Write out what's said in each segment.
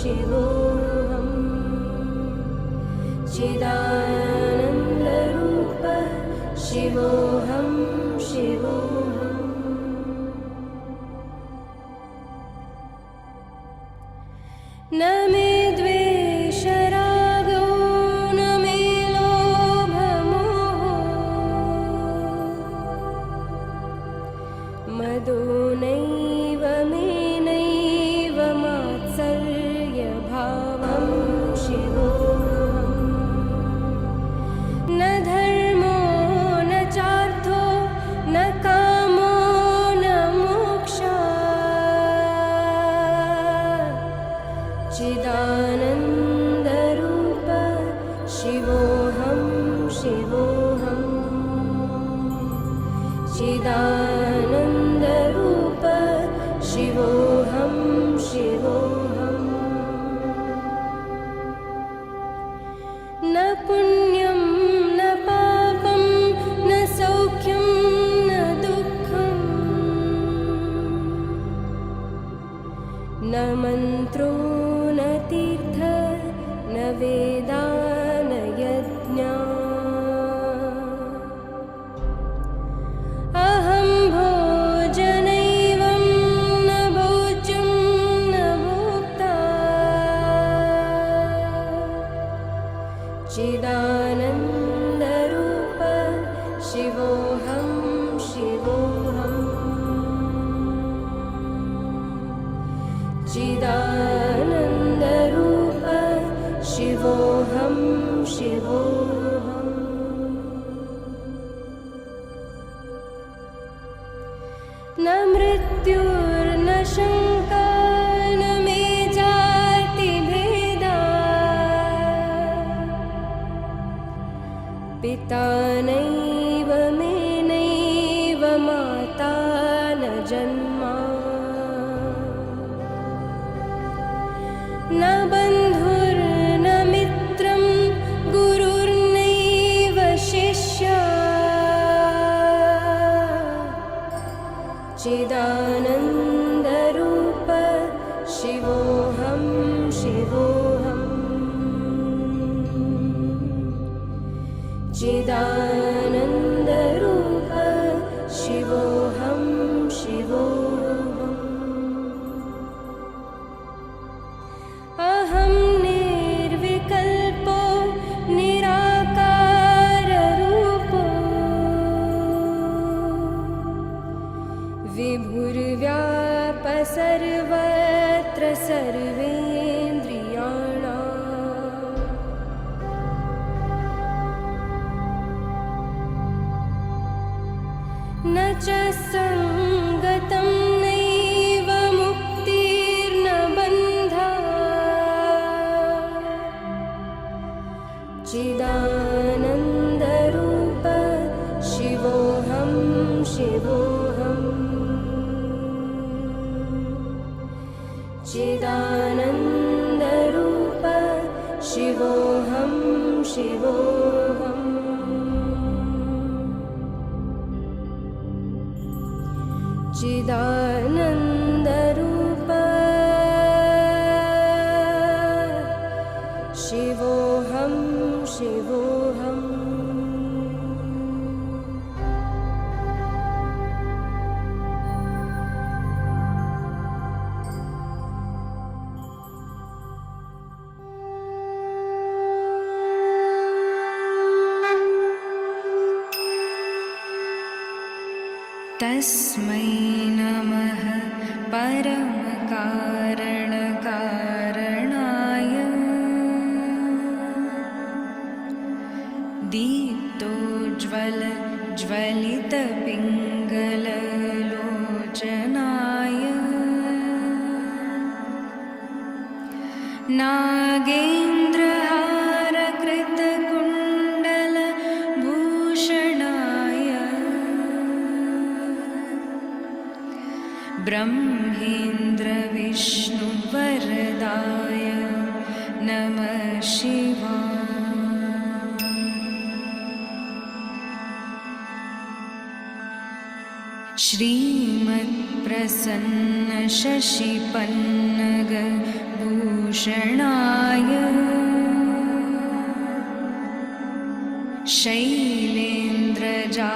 शिवोऽहं चिदानन्दरूप शिवोऽहं शिवोऽहम् न मे द्वेषरागो न मे लोभमोहो मदो नैव मे नैव मात्सर्यभावं शिवोऽहं न धर्मो न चार्थो न कामो न मोक्षः चिदानन्दरूप शिवोऽहं शिवोऽहं चिदानन्दरूप शिवोऽहं शिवोऽहम् न पुण्यं न पापं न सौख्यं न दुःखं न मन्त्रो न तीर्थ न वेदा न यज्ञा अहं भोजनैवं न भोज्यं न भोक्ता चिदानन्दरूप शिवोऽहं शिवोऽहं चिदानन्दरूप शिवोऽहं शिवोऽहम् न मृत्युर्न शङ्का न मे जातिभेदा पिता नैव मे नैव माता न जन्मा न बन्धुर्न मित्रं गुरुर्नैव शिष्यः चिदानन्दरूप शिवोऽहं शिवोऽहं चिदानन्दरूप शिवोऽहं शिवोऽहम् अहं निर्विकल्पो निराकाररूपो विभुर्व्याप सर्वत्र सर्वेन्द्रियाणाम् न च सङ्गतं नैव मुक्तिर्न बन्धः चिदानन्दरूप शिवोऽहं शिवोऽहं चिदानन्दरूप शिवोऽहं शिवोऽहम् चिदानन्दरूप शिवोऽहं शिवोऽहम् तस्मै नमः परमकारणकारणाय दीप्तोज्ज्वल ज्वलितपिङ्गललोचनाय नागेन्द्रहारकृतकुण्डलभूषणाय ब्रह्मेन्द्रविष्णुवरदाय नमः शिवाय। श्रीमत्प्रसन्नशशिपन्नगभूषणाय भूषणाय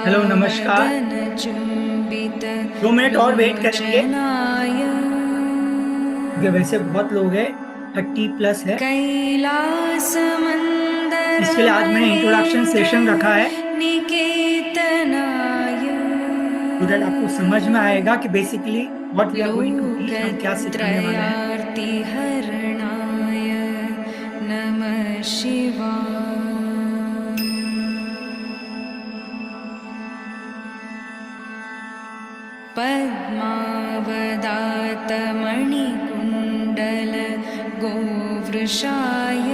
हेलो, नमस्कार। शैलेन्द्रजालदनचुम्बित 2 मिनट और वेट करेंगे लोचनाय क्योंकि वैसे बहुत लोग हैं, 30+ है। इसके लिए आज मैंने इंट्रोडक्शन सेशन रखा है कैलासमन्दरमहेन्द्रनिकेतनाय सो दैट आपको समझ में आएगा कि basically what we are going to teach, हम क्या सिखाने वाले हैं। लोकत्रयार्तिहरणाय नमः शिवाय। पद्मावदातमणिकुण्डल गोवृषाय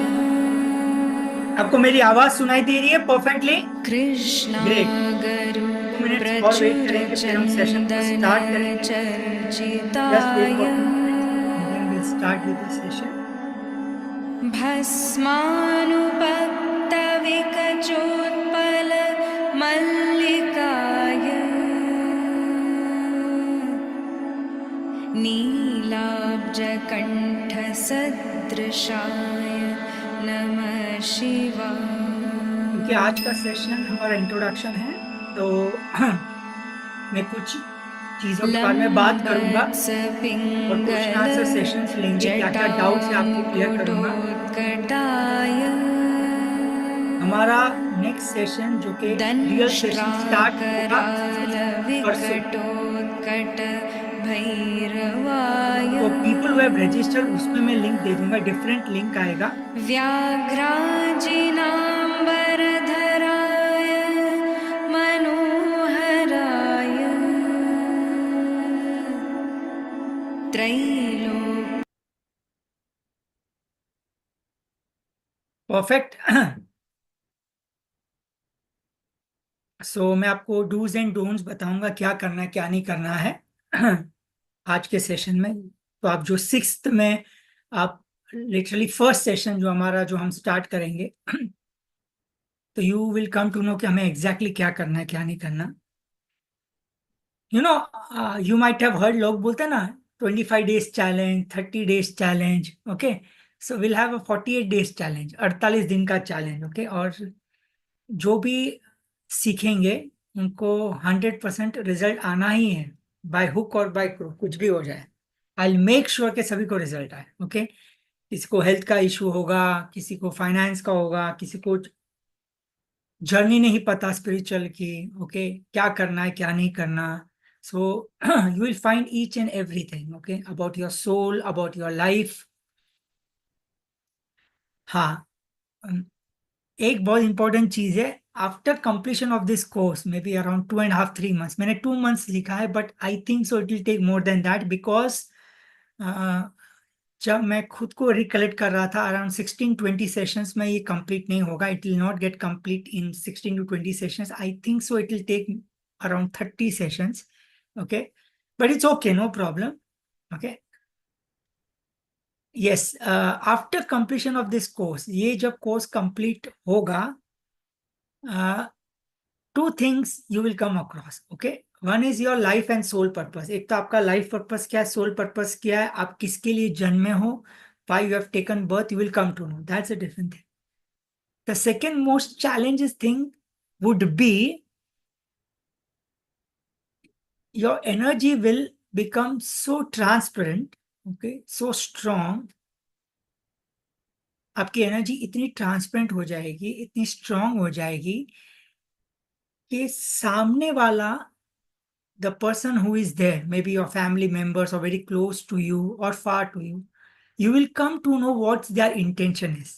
आपको मेरी आवाज सुनाई दे रही है परफेक्टली? ग्रेट। कृष्णागरु 2 मिनट्स और वेट करेंगे, फिर हम सेशन को प्रचुरचन्दन स्टार्ट करेंगे। जस्ट वेट चर्चिताय for 2 minutes and then will start with the session. भस्मानुपक्तविकचोत्पल मल्लिकाय नीलाब्जकण्ठसदृशाय नमः शिवाय। क्योंकि आज का सेशन हमारा इंट्रोडक्शन है तो मैं कुछ चीजों के बारे में बात करूंगा और क्वेश्चन आंसर सेशंस लेंगे। क्या क्या डाउट्स है आपके क्लियर करूंगा। हमारा नेक्स्ट सेशन जो कि रियल सेशन स्टार्ट होगा परसों, तो पीपल हु हैव रजिस्टर्ड उसमें मैं लिंक दे दूंगा, डिफरेंट लिंक आएगा। व्याघ्राजिनाम्बरधराय मनोहराय त्रैलोक्य परफेक्ट। सो मैं आपको डूज एंड डोंट्स बताऊंगा, क्या करना है क्या नहीं करना है आज के सेशन में। तो आप जो 6th में, आप लिटरली फर्स्ट सेशन जो हमारा जो हम स्टार्ट करेंगे तो you will come to know कि हमें एग्जैक्टली क्या करना है क्या नहीं करना। You know, you might have heard, लोग बोलते हैं ना 25 days challenge, 30 days challenge. Okay, so will have a 48 days challenge, 48 दिन का चैलेंज। ओके, और जो भी सीखेंगे उनको 100% रिजल्ट आना ही है, बाय हुक और बाय क्रूक, कुछ भी हो जाए। आई मेक श्योर कि सभी को रिजल्ट आए। ओके, किसी को हेल्थ का इशू होगा, किसी को फाइनेंस का होगा, किसी को जर्नी नहीं पता स्पिरिचुअल की, ओके, क्या करना है क्या नहीं करना। So you will find each and everything, okay, about your soul, about your life. हाँ, एक बहुत इंपॉर्टेंट चीज है, after completion of this course may be around 2.5-3 months, मैंने 2 months लिखा है but I think so it will take more than that, because जब मैं खुद को रिकलेक्ट कर रहा था अराउंड 16-20 सेशंस में ये कंप्लीट नहीं होगा। It will not get complete in 16 to 20 sessions. I think so it will take around 30 sessions. Okay, but it's okay, no problem. Okay, yes, after completion of this course, ये जब course complete होगा, two things you will come across. Okay, one is your life and soul purpose. एक तो आपका life purpose क्या है, soul purpose क्या है, आप किसके लिए जन्मे हो, why you have taken birth, you will come to know. That's a different thing. The second most challenging thing would be your energy will become so transparent, okay, so strong. आपकी energy इतनी transparent हो जाएगी, इतनी strong हो जाएगी कि सामने वाला, the person who is there, maybe your family members or very close to you or far to you, you will come to know what their intention is.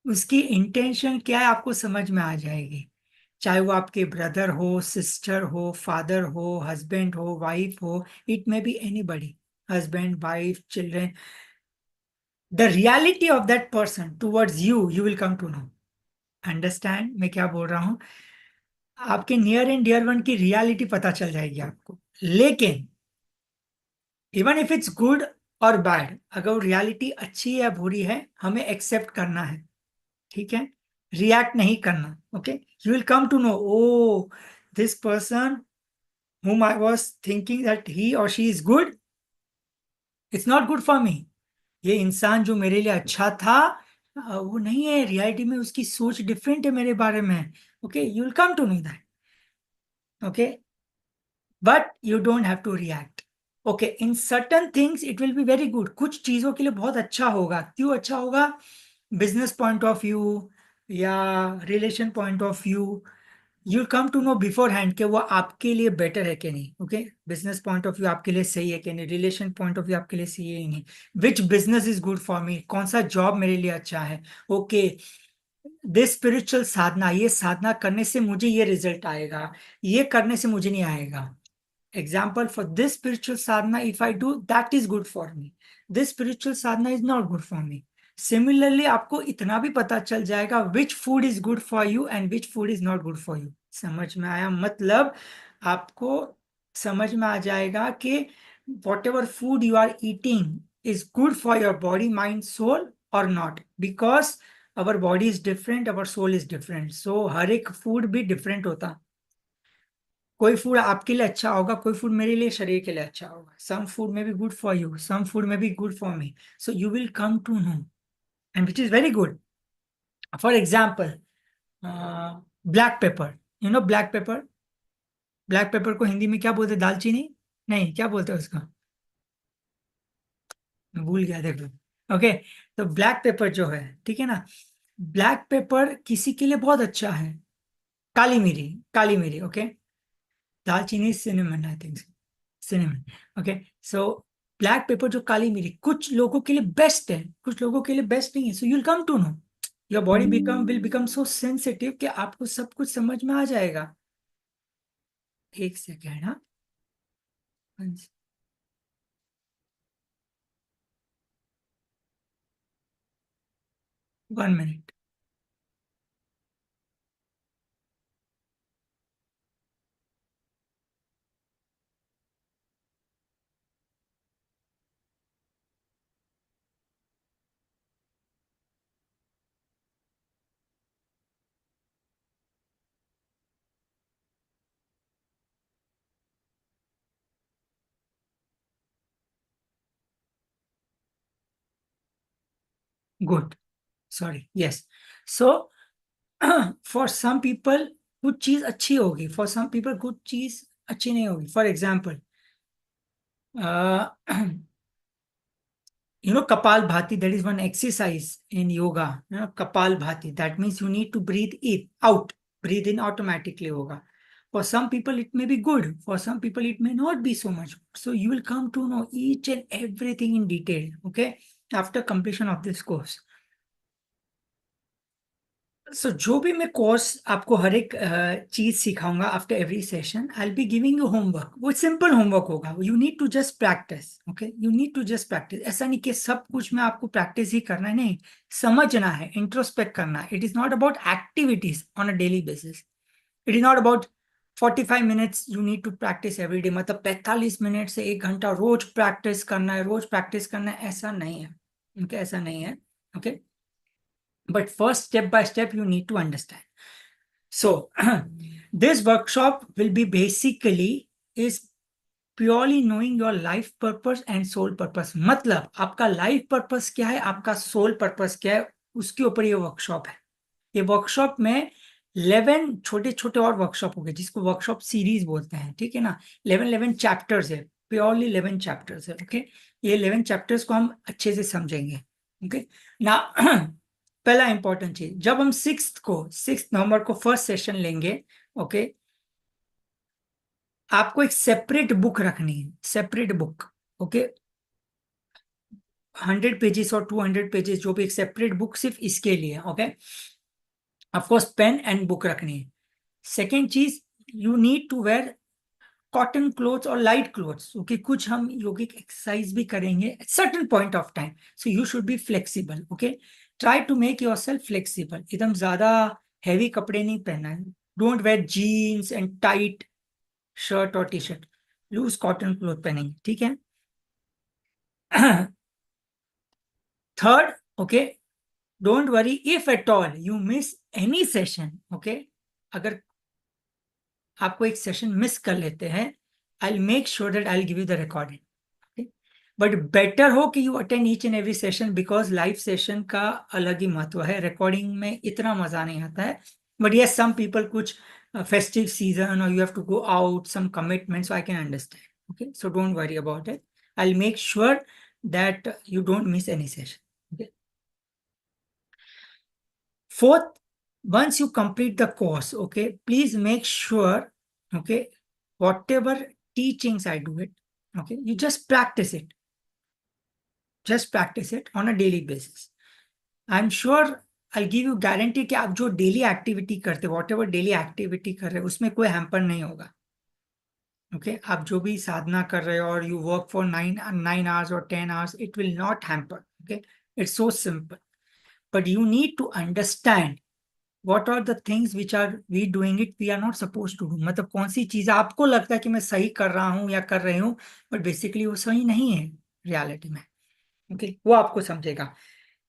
उसकी इंटेंशन क्या है आपको समझ में आ जाएगी, चाहे वो आपके ब्रदर हो, सिस्टर हो, फादर हो, हस्बैंड हो, वाइफ हो, it may be anybody, husband, wife, children. The reality of that person towards you, you will come to know. Understand मैं क्या बोल रहा हूं? आपके नियर एंड डियर वन की रियलिटी पता चल जाएगी आपको। लेकिन इवन इफ इट्स गुड और बैड, अगर रियलिटी अच्छी या बुरी है, हमें एक्सेप्ट करना है, ठीक है, रिएक्ट नहीं करना। Okay, you will come to know, oh this person whom I was thinking that he or she is good, it's not good for me. ये इंसान जो मेरे लिए अच्छा था वो नहीं है, रियलिटी में उसकी सोच डिफरेंट है मेरे बारे में। Okay, you will come to know that. Okay, but you don't have to react. Okay, in certain things it will be very good, कुछ चीजों के लिए बहुत अच्छा होगा। क्यों अच्छा होगा? बिजनेस पॉइंट ऑफ व्यू या relation point of view, you come to know beforehand कि वो आपके लिए बेटर है कि नहीं। Okay, business point of view आपके लिए सही है कि नहीं, रिलेशन पॉइंट ऑफ व्यू आपके लिए सही है ही नहीं, which business is good for मी, कौन सा जॉब मेरे लिए अच्छा है। ओके, दिस स्पिरिचुअल साधना, ये साधना करने से मुझे ये रिजल्ट आएगा, ये करने से मुझे नहीं आएगा। Example, for this spiritual sadhana, if I do, that is good for me. This spiritual sadhana is not good for me. Similarly, आपको इतना भी पता चल जाएगा which food is good for you and which food is not good for you. समझ में आया? मतलब आपको समझ में आ जाएगा कि whatever food you are eating is good for your body, mind, soul or not. Because our body is different, our soul is different. So हर एक food भी different होता। कोई फूड आपके लिए अच्छा होगा, कोई फूड मेरे लिए शरीर के लिए अच्छा होगा। Some food may be good for you, some food may be good for me. So you will come to know and which is very good. For example, black pepper, you know black pepper, black pepper को हिंदी में क्या बोलते हैं? दालचीनी? नहीं, क्या बोलते हैं उसको? मैं भूल गया, देखो। ओके, तो ब्लैक पेपर जो है, ठीक है ना, ब्लैक पेपर किसी के लिए बहुत अच्छा है। काली मिरी, काली मिरी, ओके। दालचीनी cinnamon, I think cinnamon. Okay, so black pepper जो काली मिरी कुछ लोगों के लिए बेस्ट है, कुछ लोगों के लिए बेस्ट नहीं है। So you'll come to know, your body become so sensitive कि आपको सब कुछ समझ में आ जाएगा। एक सेकेंड, हाँ, 1 minute. Good, sorry, yes. So for some people कुछ चीज अच्छी होगी, फॉर सम पीपल कुछ चीज अच्छी नहीं होगी। For example, Kapal Bhati, that is one exercise in yoga. Kapal Bhati, that means you need to breathe in, out, breathe in automatically yoga. For some people, it may be good. For some people, it may not be so much. So you will come to know each and everything in detail, okay, after completion of this course. So जो भी मैं course आपको हर एक चीज सिखाऊंगा after every session, I will be giving you homework. वो simple homework होगा, you need to just practice. Okay, you need to just practice. ऐसा नहीं कि सब कुछ में आपको प्रैक्टिस ही करना है, नहीं, समझना है, इंट्रोस्पेक्ट करना है। It is not about activities on a daily basis, it is not about 45 minutes you need to practice every day, मतलब 45 मिनट से 1 घंटा रोज प्रैक्टिस करना है, रोज प्रैक्टिस करना है, ऐसा नहीं है। ओके, ऐसा नहीं है। Okay, but first, step by step, you need to understand. So this workshop will be basically is purely knowing your life purpose and soul purpose। मतलब आपका लाइफ पर्पस क्या है, आपका सोल पर्पस क्या है, उसके ऊपर ये वर्कशॉप है। ये वर्कशॉप में 11 छोटे छोटे और वर्कशॉप हो गए, जिसको वर्कशॉप सीरीज बोलते हैं, ठीक है ना। 11 चैप्टर्स है, प्योरली 11 चैप्टर्स है। ओके, ये 11 चैप्टर्स को हम अच्छे से समझेंगे। ओके ना, पहला इंपॉर्टेंट चीज, जब हम 6 नवंबर को फर्स्ट सेशन लेंगे, ओके, आपको एक सेपरेट बुक रखनी है, सेपरेट बुक। ओके, 100 पेजेस और 200 पेजेस, जो भी, एक सेपरेट बुक सिर्फ इसके लिए। Okay, of course pen and book रखनी है। सेकेंड चीज, you need to wear cotton clothes और लाइट क्लोथ्स, क्योंकि कुछ हम योगिक एक्सरसाइज भी करेंगे at certain point of time. So you should be flexible. Okay, try to make yourself flexible, एकदम ज्यादा हैवी कपड़े नहीं पहनना है। Don't wear jeans and tight shirt और T shirt, loose cotton cloth पहनेंगे, ठीक है। Third, okay, don't worry if at all you miss any session. Okay, अगर आपको एक सेशन मिस कर लेते हैं, आई make sure that I give you the recording. But better हो कि you attend each and every session, because live session का अलग ही महत्व है, रिकॉर्डिंग में इतना मजा नहीं आता है. बट यस, सम पीपल कुछ festive season or you have to go out, some commitment, so I can understand. Okay, so don't worry about it. I'll make sure that you don't miss any session. Okay. Fourth, once you complete the course, okay, please make sure, okay, whatever teachings I do it, okay, you just practice it. Just practice it on a daily basis. I'm sure I'll give you guarantee कि आप जो daily activity करते, what ever daily activity कर रहे हो, उसमें कोई hamper नहीं होगा. ओके, आप जो भी साधना कर रहे हो और you work for 9 hours or 10 hours, it will not hamper. Okay, it's so simple. But you need to understand what are the things which are we doing it we are not supposed to do. मतलब कौन सी चीज आपको लगता है कि मैं सही कर रहा हूं या कर रही हूं, बट बेसिकली वो सही नहीं है रियलिटी में. ओके, वो आपको समझेगा.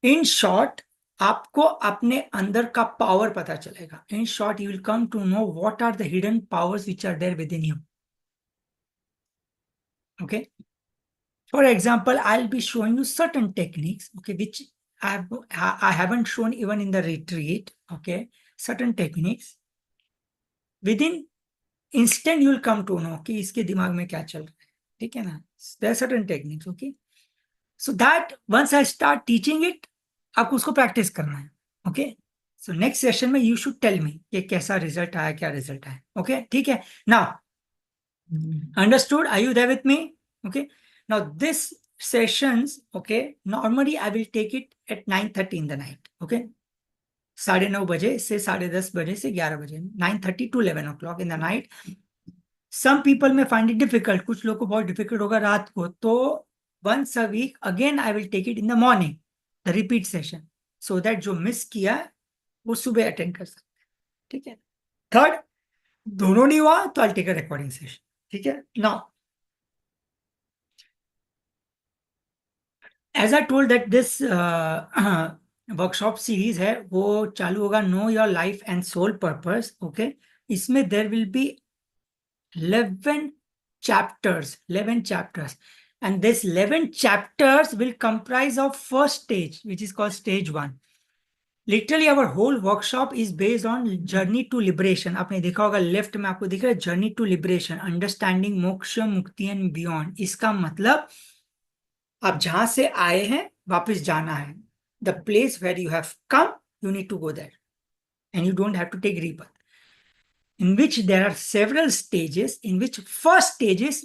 इन शॉर्ट, आपको अपने अंदर का पावर पता चलेगा. In short, you will come to know what are the hidden powers which are there within you. Okay, for example, I'll be showing you certain techniques, okay, which I haven't shown even in the retreat. Okay, certain techniques within instant you will come to know कि इसके दिमाग में क्या चल रहा है. ठीक है ना? There are certain techniques. Okay, so that once I start teaching it, आपको उसको प्रैक्टिस करना है. Okay, so next session में you should tell me कि कैसा रिजल्ट आया, क्या रिजल्ट आया. Okay, ठीक है. Now, understood? Are you there with me? Okay, now this sessions, okay, normally I will take it at 9:30 in the night. Okay, 9:30 बजे से 10:30 बजे से 11 बजे, 9:30 to 11 o'clock in the night. Some people may find it difficult, कुछ लोग को बहुत difficult होगा रात को, तो once a week again I will take it in the morning, the repeat session, so that जो मिस किया वो सुबह अटेंड कर सकते हैं. ठीक है. थर्ड, दोनों नहीं हुआ तो I'll take a recording session. ठीक है. Now, as I told that this workshop series है, वो चालू होगा know your life and soul purpose. Okay, इसमें there will be 11 chapters, 11 chapters, and this 11 chapters will comprise of first stage, which is called stage 1. Literally our whole workshop is based on journey to liberation. आपने देखा होगा left में आपको दिख रहा है journey to liberation, understanding मोक्ष, मुक्ति एंड बियॉन्ड. इसका मतलब आप जहां से आए हैं वापस जाना है. The place where you have come, you need to go there and you don't have to take rebirth. In which there are several stages, in which first stages,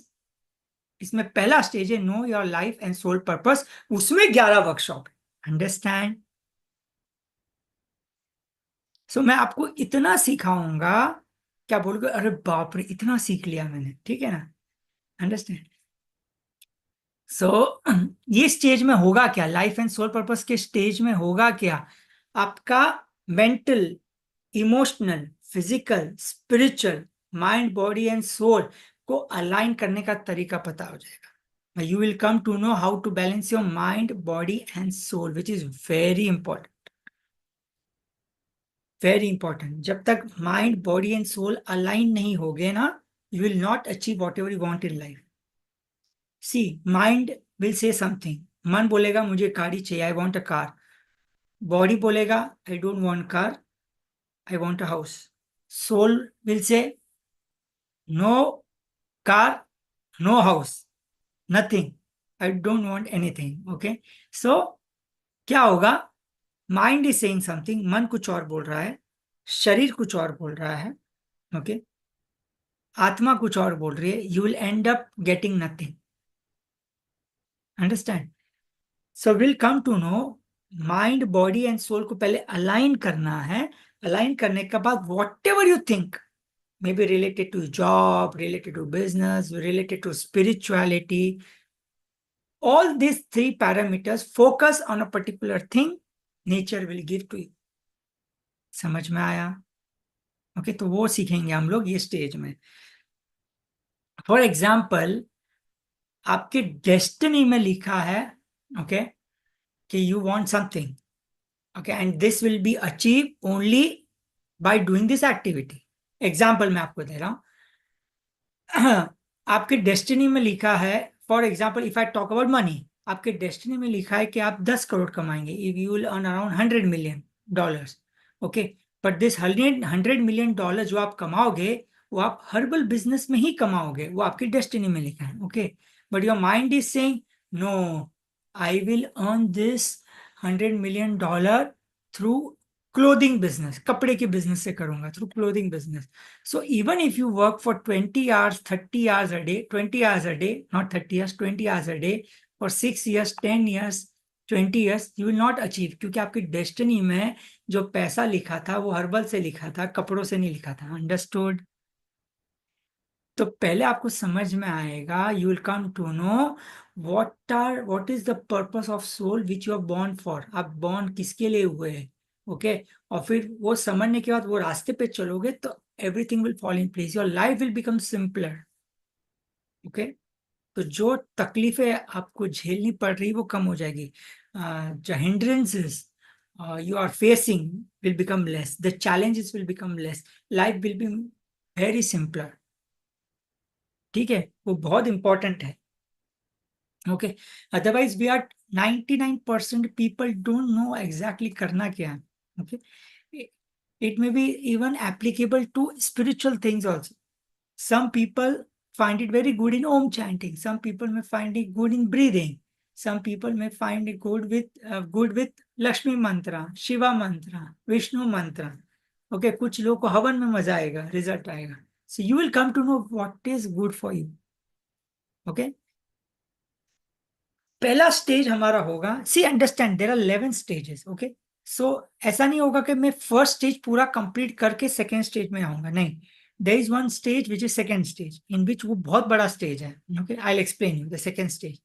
इसमें पहला स्टेज है know your life and soul purpose, उसमें 11 workshop है. Understand? सो मैं आपको इतना सिखाऊंगा, क्या बोलोगे, अरे बाप रे इतना सीख लिया मैंने. ठीक है ना? अंडरस्टैंड? सो ये स्टेज में होगा क्या, लाइफ एंड सोल पर्पस के स्टेज में होगा क्या, आपका mental, emotional, physical, spiritual, mind, body and soul को अलाइन करने का तरीका पता हो जाएगा. You will come to know how to balance your mind, body and soul, which is very important. Very important. जब तक mind, body and soul align नहीं होगे ना, you will not achieve whatever you want in life. C, mind will say something. मन बोलेगा मुझे गाड़ी चाहिए, I want a car. Body बोलेगा I don't want car, I want a house. Soul will say no car, no house, nothing, I don't want anything. Okay, so क्या होगा, mind is saying something, मन कुछ और बोल रहा है, शरीर कुछ और बोल रहा है. ओके, आत्मा कुछ और बोल रही है. You will end up getting nothing. Understand? So will come to know mind, body and soul को पहले अलाइन करना है. अलाइन करने के बाद whatever you think, may be related to job, related to business, related to spirituality, all these 3 parameters, focus on a particular thing, nature will give to you. समझ में आया? ओके, तो वो सीखेंगे हम लोग ये स्टेज में. फॉर एग्जाम्पल, आपके डेस्टिनी में लिखा है ओके कि you want something, okay, and this will be achieve only by doing this activity. Example मैं आपको दे रहा हूं. आपके डेस्टिनी में लिखा है for example if I talk about money, आपके डेस्टिनी में लिखा है कि आप 10 करोड़ कमाएंगे, if you will earn around $100 million, okay. But this 100 million dollar जो आप कमाओगे वो आप हर्बल बिजनेस में ही कमाओगे, वो आपकी डेस्टिनी में लिखा है, okay. But your mind is saying no, I will earn this $100 million through clothing business, कपड़े के बिजनेस से करूंगा, through clothing business. So even if you work for 20 hours 30 hours a day, 20 hours a day, not 30 hours, 20 hours a day, for 6 years, 10 years, 20 years, you will not achieve, क्योंकि आपकी destiny में जो पैसा लिखा था वो हर्बल से लिखा था, कपड़ों से नहीं लिखा था। अंडरस्टूड? तो पहले आपको समझ में आएगा, you will come to know what is the purpose of soul which you are born for, आप बॉर्न किसके लिए हुए हैं, ओके। और फिर वो समझने के बाद वो रास्ते पे चलोगे तो everything will fall in place, your life will become simpler, okay. तो जो तकलीफें आपको झेलनी पड़ रही वो कम हो जाएगी, जो hindrances you are facing will become less, the challenges will become less, life will be very simpler, ठीक है। वो बहुत इंपॉर्टेंट है, okay. Otherwise we are 99% people don't know exactly करना क्या है, okay. It may be even applicable to spiritual things also. Some people find it very good in Om chanting. Some people may find it good in breathing. Some people may find it good with Lakshmi mantra, Shiva mantra, Vishnu mantra. Okay, कुछ लोगों को हवन में मजा आएगा, result आएगा. So you will come to know what is good for you. Okay. पहला stage हमारा होगा, see understand there are 11 stages, okay. So ऐसा नहीं होगा कि मैं फर्स्ट स्टेज पूरा कंप्लीट करके सेकेंड स्टेज में आऊंगा, नहीं। There is one stage which is second stage, in which वो बहुत बड़ा स्टेज है, okay. I will explain you the second stage.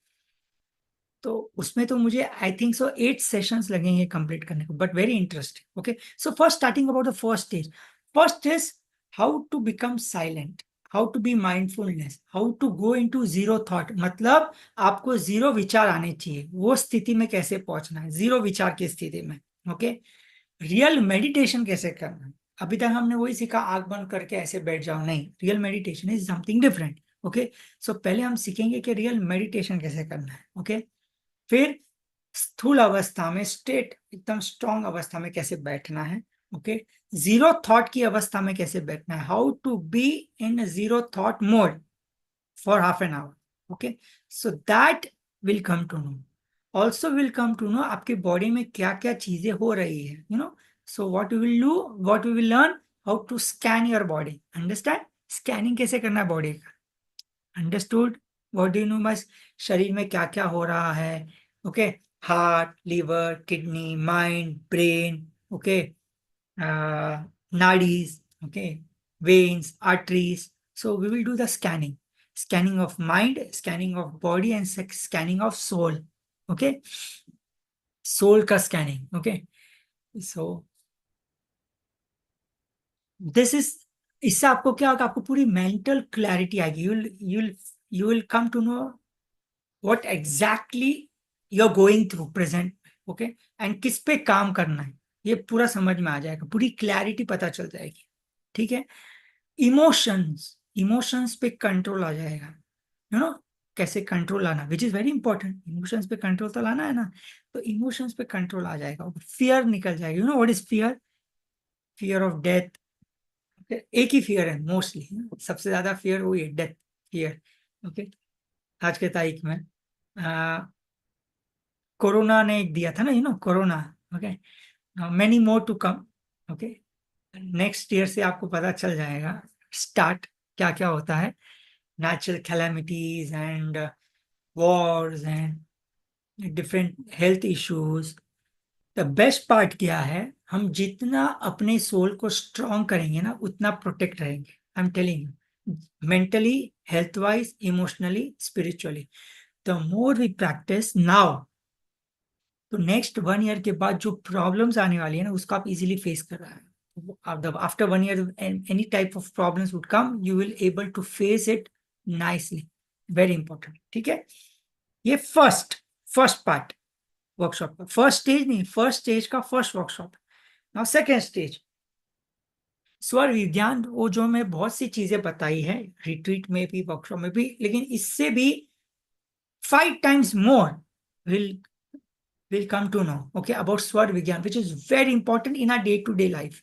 तो उसमें तो मुझे आई थिंक सो 8 सेशंस लगेंगे कंप्लीट करने को, but very interesting, okay. So first starting about the first stage. First is how to become silent, how to be mindfulness, how to go into zero thought, मतलब आपको zero विचार आने चाहिए, वो स्थिति में कैसे पहुंचना है, जीरो विचार की स्थिति में, ओके। रियल मेडिटेशन कैसे करना है, अभी तक हमने वही सीखा, आंख बंद करके ऐसे बैठ जाओ, नहीं। Real meditation is something different, okay. So पहले हम सीखेंगे कि रियल मेडिटेशन कैसे करना है, ओके। फिर स्थूल अवस्था में, स्टेट एकदम स्ट्रॉन्ग अवस्था में कैसे बैठना है, ओके। जीरो थॉट की अवस्था में कैसे बैठना है, how to be in zero thought mode for half an hour, okay. So that will come to know, also will come to know आपके बॉडी में क्या क्या चीजें हो रही है, you know. So what you will do, what you will learn, how to scan your body, understand, scanning कैसे करना है बॉडी का, understood. What do you know, बस शरीर में क्या क्या हो रहा है, okay. Heart, liver, kidney, mind, brain, okay, nadis, okay, veins, arteries. So we will do the scanning, scanning of mind, scanning of body, and scanning of soul, okay, soul का scanning, okay. So this is, इससे आपको क्या होगा, आपको पूरी mental clarity आएगी, you will come to know what exactly you're going through present, okay, and किस पे काम करना है, ये पूरा समझ में आ जाएगा, पूरी क्लैरिटी पता चल जाएगी, ठीक है। इमोशंस, इमोशंस पे कंट्रोल आ जाएगा, यू नो, कैसे कंट्रोल लाना, विच इज वेरी इंपॉर्टेंट, इमोशंस पे कंट्रोल तो लाना है ना, तो इमोशंस पे कंट्रोल आ जाएगा, फियर निकल जाएगा, you know what is fear, fear of death, एक ही फियर है मोस्टली, सबसे ज्यादा फियर वही है, डेथ फियर, ओके। आज के तारीख में कोरोना ने एक दिया था ना, you know, corona, okay, many more to come, okay. Next year से आपको पता चल जाएगा स्टार्ट क्या क्या होता है, natural calamities and wars and different health issues. The best part क्या है, हम जितना अपने सोल को स्ट्रॉन्ग करेंगे ना उतना प्रोटेक्ट रहेंगे, I am telling you, mentally, health wise, emotionally, spiritually. The more we practice now, तो नेक्स्ट 1 ईयर के बाद जो प्रॉब्लम्स आने वाली है ना उसको आप इजीली फेस कर रहे हैं। After 1 year any type of problems would come, you will able to face it nicely, very important, ठीक है। ये फर्स्ट पार्ट वर्कशॉप का, फर्स्ट स्टेज नहीं, फर्स्ट स्टेज का first workshop. Now second stage, स्वर विज्ञान, वो जो मैं बहुत सी चीजें बताई है रिट्रीट में भी, वर्कशॉप में भी, लेकिन इससे भी 5 times more we'll come to know, okay, about Swar Vigyan, which is very important in our day-to-day life.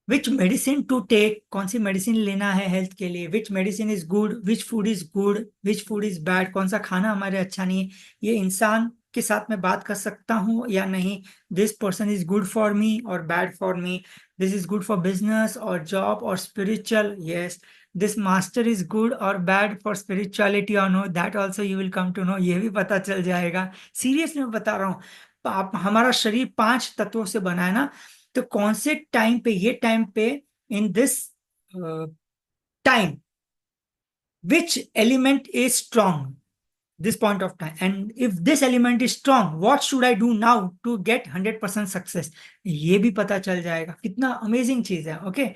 Which medicine to take, कौन सी मेडिसिन लेना है हेल्थ के लिए, which medicine is good, which food is good, which food is bad, कौन सा खाना हमारे अच्छा नहीं है, ये इंसान के साथ मैं बात कर सकता हूँ या नहीं, this person is good for me और bad for me, this is good for business और जॉब और spiritual, yes, this master is good और बैड फॉर स्पिरिचुअलिटी और no, that also you will come to know, ये भी पता चल जाएगा। सीरियसली मैं बता रहा हूँ, आप, हमारा शरीर 5 तत्वों से बना है ना, तो कौन से टाइम पे, ये टाइम पे, in this time which element is strong this point of time, and if this element is strong, what should I do now to get 100% success, ये भी पता चल जाएगा। कितना अमेजिंग चीज है। Okay,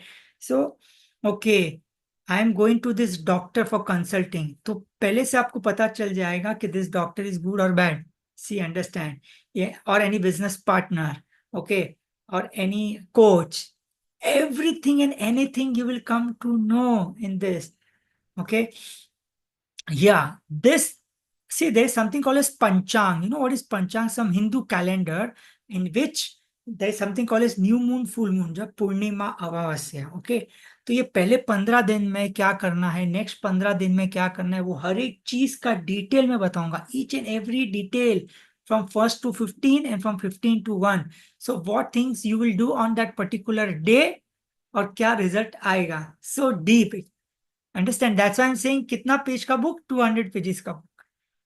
so okay, I am going to this doctor for consulting, तो पहले से आपको पता चल जाएगा कि दिस डॉक्टर इज गुड और बैड, सी अंडरस्टैंड, ये, और एनी बिजनेस पार्टनर, ओके, और any coach, everything and anything you will come to know in this. Okay, yeah, this, see, there's something called as Panchang. You know what is Panchang? Some Hindu calendar in which there is something called as new moon, full moon, जब पूर्णिमा अमावस्या, okay, तो ये पहले 15 दिन में क्या करना है, next 15 दिन में क्या करना है, वो हर एक चीज का डिटेल में बताऊंगा, each and every detail, from 1st to 15 and from 15 to 1. So what things you will do on that particular day और क्या रिजल्ट आएगा, so deep, understand, that's why I am saying कितना पेज का book, 200 pages का book,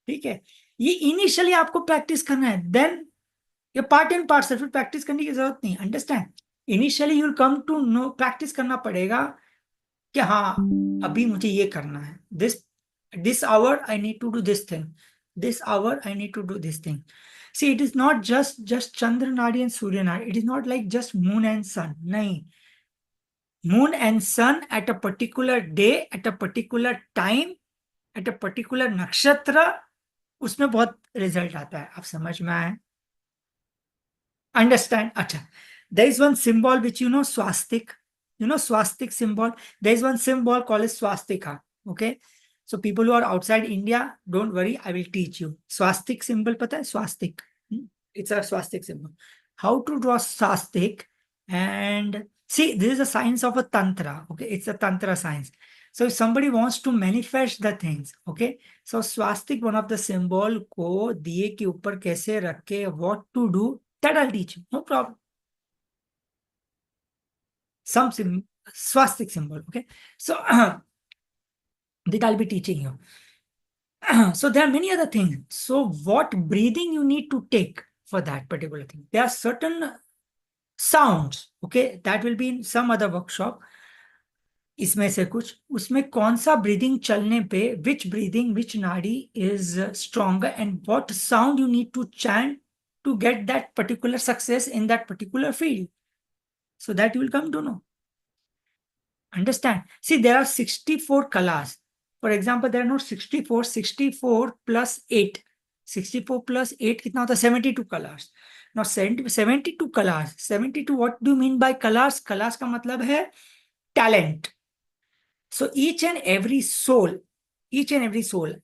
ठीक है। ये initially आपको प्रैक्टिस करना है, देन ये पार्ट एंड पार्ट, सिर्फ प्रैक्टिस करने की जरूरत नहीं, understand, initially you will come to know, practice करना पड़ेगा कि हाँ अभी मुझे ये करना है, this this hour I need to do this thing, this hour I need to do this thing. See, it is not just chandra nadi and surya nadi, it is not like just moon and sun, नहीं, moon and sun at a particular day, at a particular time, at a particular nakshatra, उसमें बहुत result आता है, आप समझ में आए, understand. अच्छा, there is one symbol which you know, swastik, you know swastik symbol, there is one symbol called as swastika, okay, so people who are outside India, don't worry, I will teach you swastik symbol, पता है swastik, it's a swastik symbol, how to draw swastik, and see, this is a science of a tantra, okay, it's a tantra science. So if somebody wants to manifest the things, okay, so swastik, one of the symbol को दिए के ऊपर कैसे रख के, what to do, that I'll teach you, no problem. Some swastik symbol, okay, so that I'll be teaching you. So there are many other things. So what breathing you need to take for that particular thing, there are certain sounds, okay, that will be in some other workshop, इसमें से कुछ, उसमें कौन सा breathing चलने पे, विच breathing, which nadi is stronger, and what sound you need to chant to get that particular success in that particular field, so that you will come to know, understand. See, there are 64 kalas, for example, there are not 64, 64 plus 8, 64 plus 8 कितना होता है, 72 colors. Now 72 colors, 72, what do you mean by colors? Colors का मतलब है talent. So each and every soul,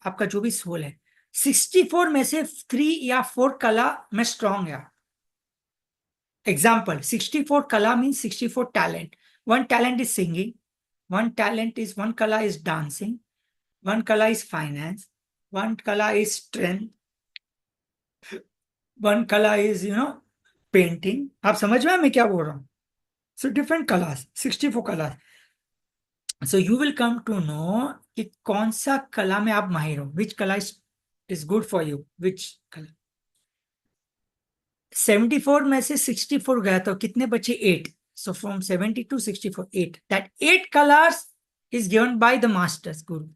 आपका जो भी soul है, 64 में से 3 या 4 कला में स्ट्रॉन्ग है। एग्जाम्पल, 64 कला means 64 talent, one talent is singing, one kala is dancing, one kala is finance, one kala is strength, one kala is painting. आप समझ में मैं क्या बोल रहा हूँ? So different colors, 64 colors. So you will come to know कि कौन सा कला में आप माहिर हो, which कला is good for you, which कला। 74 में से 64 गया तो कितने बचे? 8. So from 70 to 64, 8. That 8 colors is given by the master's guru.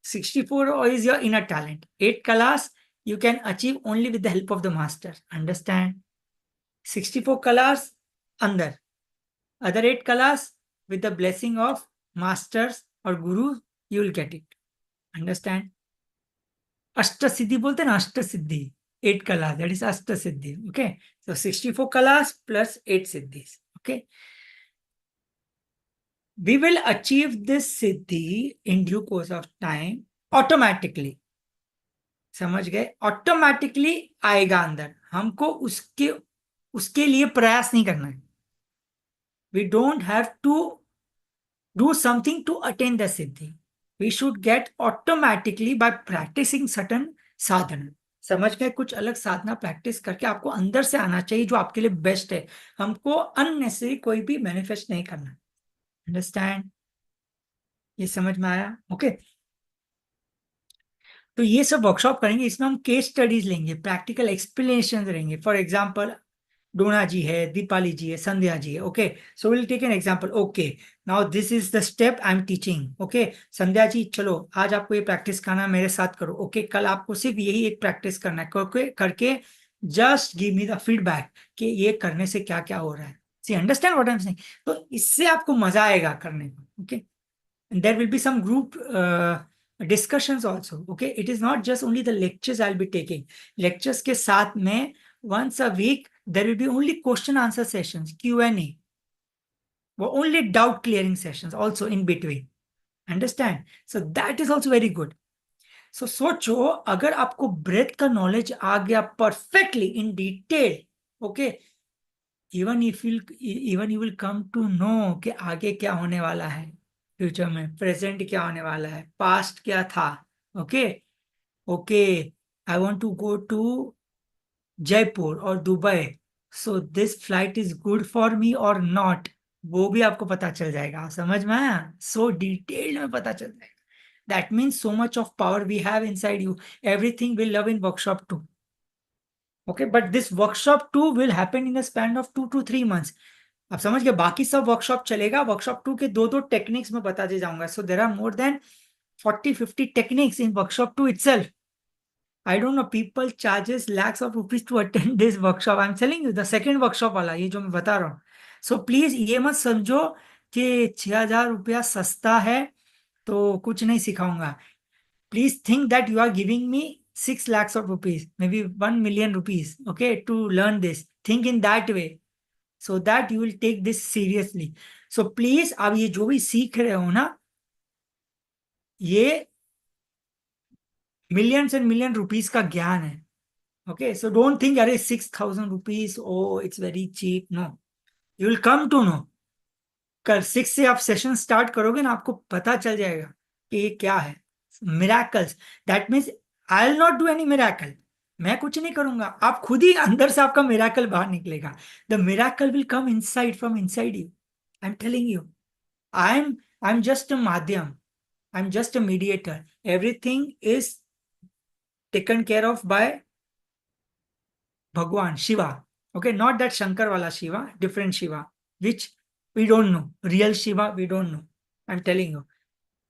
64 is your inner talent. 8 colors you can achieve only with the help of the master. Understand? 64 colors अंदर, other 8 colors with the blessing of masters or guru you will get it. Understand? अष्ट सिद्धि बोलते हैं ना, अष्ट सिद्धि, 8 colors, that is अष्ट सिद्धि. Okay, so 64 colors plus 8 siddhis. Okay, we will achieve this siddhi in due course of time automatically. समझ गए? Automatically आएगा अंदर, हमको उसके उसके लिए प्रयास नहीं करना है। We don't have to do something to attain the siddhi, we should get automatically by practising certain sadhana. समझ गए? कुछ अलग साधना प्रैक्टिस करके आपको अंदर से आना चाहिए जो आपके लिए बेस्ट है। हमको अननेसेसरी कोई भी मैनिफेस्ट नहीं करना। अंडरस्टैंड? ये समझ में आया? ओके। तो ये सब वर्कशॉप करेंगे, इसमें हम केस स्टडीज लेंगे, प्रैक्टिकल एक्सप्लेनेशन लेंगे। फॉर एग्जांपल डोना जी है, दीपाली जी है, संध्या जी है। Okay, so will take an example. Okay, now this is the step I am teaching. Okay, Sandhya ji चलो आज आपको ये प्रैक्टिस करना है, मेरे साथ करो। ओके, कल आपको सिर्फ यही एक प्रैक्टिस करना है, करके just give me the feedback कि ये करने से क्या क्या हो रहा है। See understand what I am saying? तो इससे आपको मजा आएगा करने में। Okay, there will be some group discussions also. Okay, it is not just only the lectures I'll be taking. Lectures के साथ में once a week there will be only question answer sessions, Q&A, वो only doubt clearing sessions also in between. Understand? So that is also very good. So सोचो अगर आपको breath का knowledge आ गया perfectly in detail, okay, even you will come to know कि आगे क्या होने वाला है, फ्यूचर में प्रेजेंट क्या होने वाला है, पास्ट क्या था। Okay, okay, I want to go to Jaipur और Dubai, so this flight is good for me और नॉट, वो भी आपको पता चल जाएगा। समझ में आया? सो डिटेल में पता चल जाएगा। That means so much of power we have inside you, everything will love in workshop 2। Okay, but this workshop 2 will happen in the span of 2 to 3 months। आप समझ गए? बाकी सब वर्कशॉप चलेगा, वर्कशॉप 2 के दो दो टेक्निक्स में बताते जाऊंगा। So there are more than 40-50 techniques in workshop 2 itself. I don't know, people charges lakhs of rupees to attend this workshop. I'm telling you, the second workshop वाला ये जो मैं बता रहा हूँ। So please ये मत समझो कि 6,000 रुपया सस्ता है तो कुछ नहीं सिखाऊंगा। Please think that you are giving me 6 lakhs of rupees, maybe 1 million rupees, okay, to learn this. Think in that way, so that you will take this seriously. So please, आप ये जो भी सीख रहे हो ना, ये मिलियंस एंड मिलियन रुपीस का ज्ञान है। ओके, सो डोंट थिंक अरे 6,000 rupees, oh it's very cheap. No, you will come to know. कल 6 से आप सेशन स्टार्ट करोगे ना, आपको पता चल जाएगा कि ये क्या है। Miracles, that means I will not do any miracle, मैं कुछ नहीं करूंगा, आप खुद ही अंदर से आपका मिराकल बाहर निकलेगा। The miracle will come inside, from inside you. I am telling you, I am I am just a madhyam, I am just a mediator. Everything is taken care of by Bhagwan, Shiva. Okay, not that Shankar wala Shiva, different Shiva, which we don't know. Real Shiva, we don't know. I'm telling you.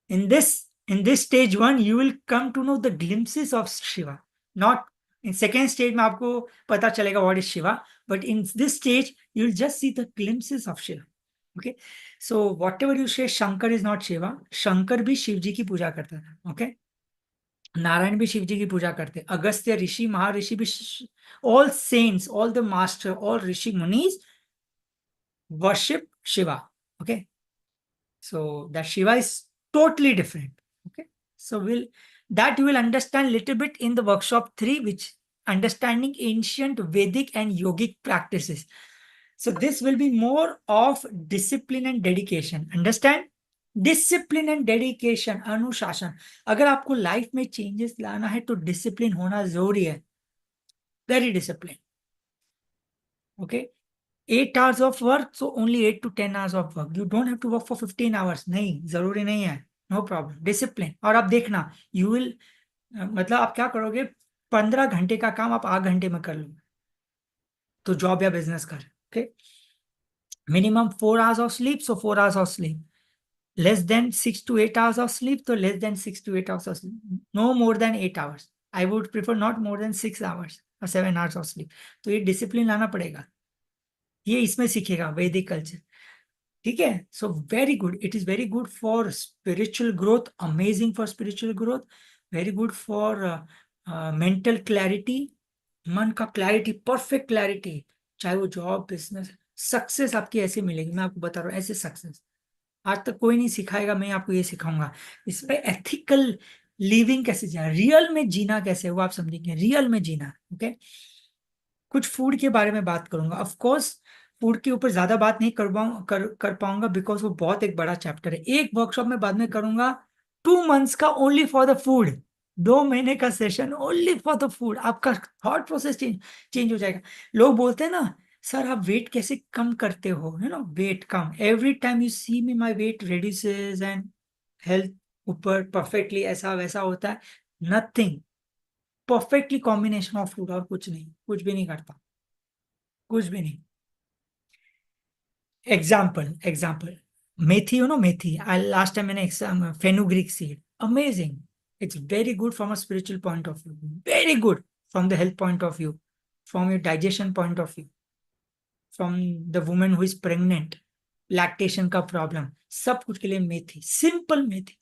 In this stage 1, you will come to know the glimpses of Shiva. Not in second stage में आपको पता चलेगा what is Shiva, but in this stage, you'll just see the glimpses of Shiva. Okay, so whatever you say, Shankar is not Shiva. Shankar भी शिव जी की पूजा करता था. Okay, Narayan भी शिव जी की पूजा करते, अगस्त्य ऋषि, महर्षि भी, all saints, all the master, all rishi munis worship Shiva. Okay, so that Shiva is totally different. Okay, so that you will understand little bit in the workshop 3, which understanding ancient Vedic and yogic practices. So this will be more of discipline and dedication. Understand? Discipline and dedication, अनुशासन। अगर आपको life में changes लाना है तो discipline होना जरूरी है। Very discipline. Okay, 8 hours of work, so only 8 to 10 hours of work. You don't have to work for 15 hours. नहीं, जरूरी नहीं है। No problem, discipline. और आप देखना, यू विल, मतलब आप क्या करोगे, 15 घंटे का काम आप 8 घंटे में कर लो, तो जॉब या बिजनेस कर। Okay, minimum 4 hours of sleep, so 4 hours of sleep. Less than 6 to 8 hours of sleep, so less than 6 to 8 hours of sleep. No more than 8 hours. I would prefer not more than 6 hours or 7 hours of sleep. तो ये discipline लाना पड़ेगा, ये इसमें सीखेगा वैदिक culture. ठीक है, so very good, it is very good for spiritual growth, amazing for spiritual growth, very good for mental clarity, मन का क्लैरिटी, परफेक्ट क्लैरिटी, चाहे वो जॉब बिजनेस, सक्सेस आपकी ऐसे मिलेगी। मैं आपको बता रहा हूँ, ऐसे सक्सेस आज तक कोई नहीं सिखाएगा, मैं आपको ये सिखाऊंगा। इसमें एथिकल लिविंग कैसे जीना, रियल में जीना कैसे, वो आप समझेंगे, रियल में जीना। ओके, कुछ फूड के बारे में बात करूंगा। ऑफ कोर्स फूड के ऊपर ज्यादा बात नहीं कर पाऊंगा, बिकॉज वो बहुत एक बड़ा चैप्टर है। एक वर्कशॉप में बाद में करूंगा 2 मंथ्स का ओनली फॉर द फूड। 2 महीने का session only for the food. आपका थॉट प्रोसेस चेंज हो जाएगा। लोग बोलते हैं ना, सर आप वेट कैसे कम करते हो, वेट कम, every time you see me my weight reduces and health ऊपर परफेक्टली ऐसा वैसा होता है। Nothing, perfectly combination of food, और कुछ नहीं, कुछ भी नहीं करता, कुछ भी नहीं। Example, methi, methi, I last time मैंने exam, fenugreek seed, amazing, it's very good from a spiritual point of view, very good from the health point of view, from your digestion point of view, from the women who is pregnant, lactation का problem, सब कुछ के लिए methi, simple methi.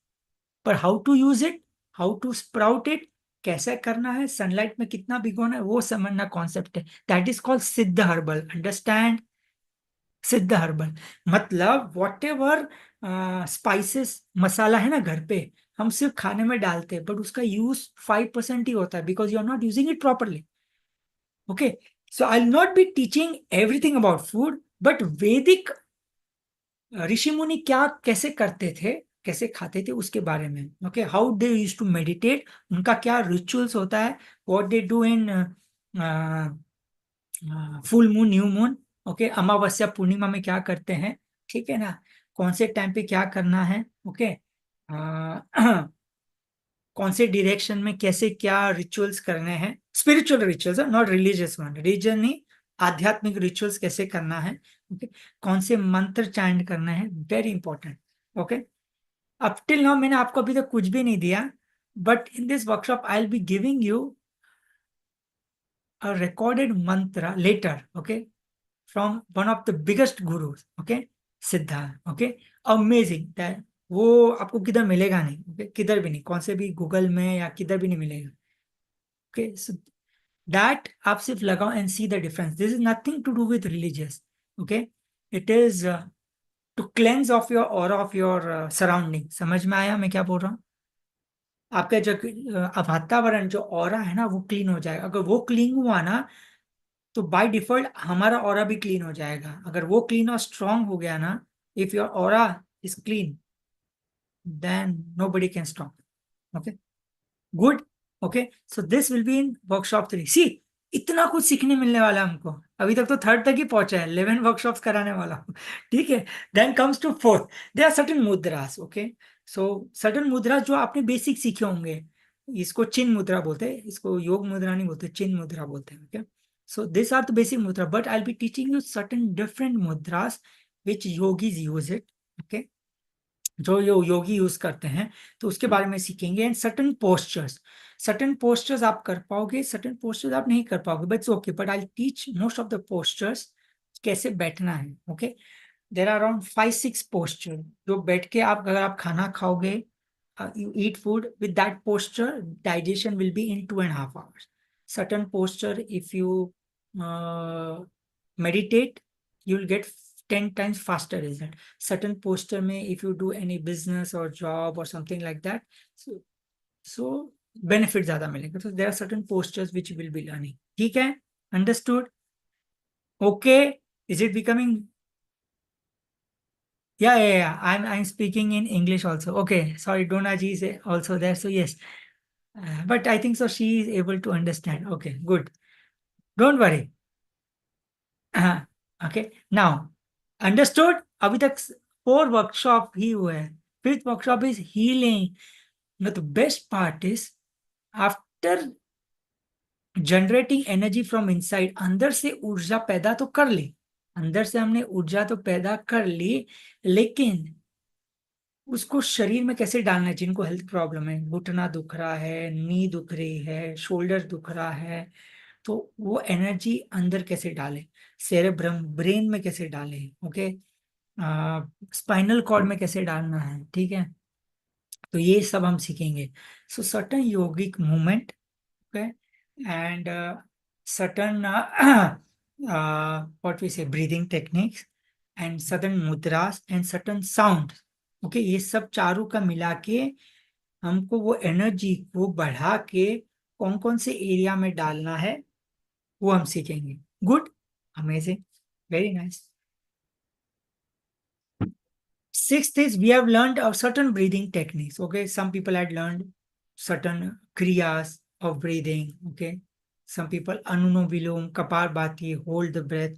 पर how to use it, how to sprout it, कैसे करना है, sunlight में कितना भिगोना है, वो समझना कॉन्सेप्ट है। दैट इज कॉल्ड सिद्ध हर्बल, अंडरस्टैंड? सिद्ध हर्बल मतलब वॉट एवर स्पाइसेस मसाला है ना घर पे, हम सिर्फ खाने में डालते हैं, बट उसका यूज 5% ही होता है, because you are not using it properly. Okay, so I will not be teaching everything about food, but Vedic rishi मुनि क्या कैसे करते थे, कैसे खाते थे, उसके बारे में। Okay, how they use to meditate, उनका क्या रिचुअल्स होता है, what they do in full moon, new moon, okay, Amavasya Purnima में क्या करते हैं, ठीक है ना, कौन से टाइम पे क्या करना है, ओके, कौन से डिरेक्शन में कैसे क्या रिचुअल्स करने हैं, spiritual rituals, not religious one, religion नहीं, आध्यात्मिक रिचुअल्स कैसे करना है, ओके, कौन से मंत्र चैंट करना है, very important. Okay, up till now मैंने आपको अभी तक कुछ भी नहीं दिया, but in this workshop I will be giving you a recorded mantra later, okay, from one of the biggest gurus, okay, Siddharth, okay, amazing that. वो आपको किधर मिलेगा नहीं, okay? किधर भी नहीं, कौन से भी गूगल में या किधर भी नहीं मिलेगा। ओके, सो दैट आप सिर्फ लगाओ and see the difference. This is nothing to do with religious, okay, it is to cleanse of your aura of your surrounding. समझ में आया मैं क्या बोल रहा हूँ? आपका जो वातावरण, जो ऑरा है ना, वो क्लीन हो जाएगा। अगर वो क्लीन हुआ ना, तो बाय डिफॉल्ट हमारा ऑरा भी क्लीन हो जाएगा। अगर वो क्लीन और स्ट्रांग हो गया ना, if your aura is clean, then nobody can stop, okay, good, okay, so this will be in workshop 3। सी, इतना कुछ सीखने मिलने वाला है हमको। अभी तक तो थर्ड तक ही पहुंचा है, 11 वर्कशॉप्स कराने वाला हूँ। ठीक है, then comes to fourth. There are certain mudras, okay, so certain mudra जो आपने बेसिक सीखे होंगे, इसको चिन्ह मुद्रा बोलते हैं, इसको योग मुद्रा नहीं बोलते, चिन्ह मुद्रा बोलते हैं। Okay, so these are the basic mudra, but I'll be teaching you certain different mudras which yogis use it, okay, जो योगी यूज करते हैं, तो उसके बारे में सीखेंगे। एंड सर्टन पोस्चर्स आप कर पाओगे, सर्टन पोस्चर्स आप नहीं कर पाओगे, but it's okay, but I teach most of the postures, कैसे बैठना है। Okay, there are around 5-6 posture, जो बैठ के आप, अगर आप खाना खाओगे, you eat food with that posture, digestion will be in 2.5 hours. Certain posture, if you meditate, you will get 10 times faster result. Certain posture may, if you do any business or job or something like that, so benefit ज्यादा मिलेगा। So there are certain postures which you will be learning. ठीक है, understood? Okay, is it becoming? Yeah. I'm speaking in English also. Okay, sorry, Dona ji is also there. So yes, but I think so she is able to understand. Okay, good. Don't worry. Okay, now understood? अभी तक 4 workshop ही हुए हैं। 5th workshop is healing. Now the best part is, after generating energy from inside, अंदर से ऊर्जा पैदा तो कर ली, अंदर से हमने ऊर्जा तो पैदा कर ली, लेकिन उसको शरीर में कैसे डालना है? जिनको हेल्थ प्रॉब्लम है, घुटना दुख रहा है, नी दुख रही है, शोल्डर दुख रहा है, तो वो एनर्जी अंदर कैसे डाले, सेरेब्रम, ब्रेन में कैसे डाले, ओके, स्पाइनल कॉर्ड में कैसे डालना है, ठीक है, तो ये सब हम सीखेंगे। So certain yogic movement, okay, and certain what we say breathing techniques, and certain mudras, and certain sound, okay, ये सब चारों का मिला के हमको वो एनर्जी को बढ़ा के कौन कौन से एरिया में डालना है वो हम सीखेंगे. Good, amazing, very nice. Sixth is we have learned of certain breathing techniques. Okay, some people had learned certain kriyas of breathing. Okay, some people Anulom Vilom, Kapalbhati, hold the breath.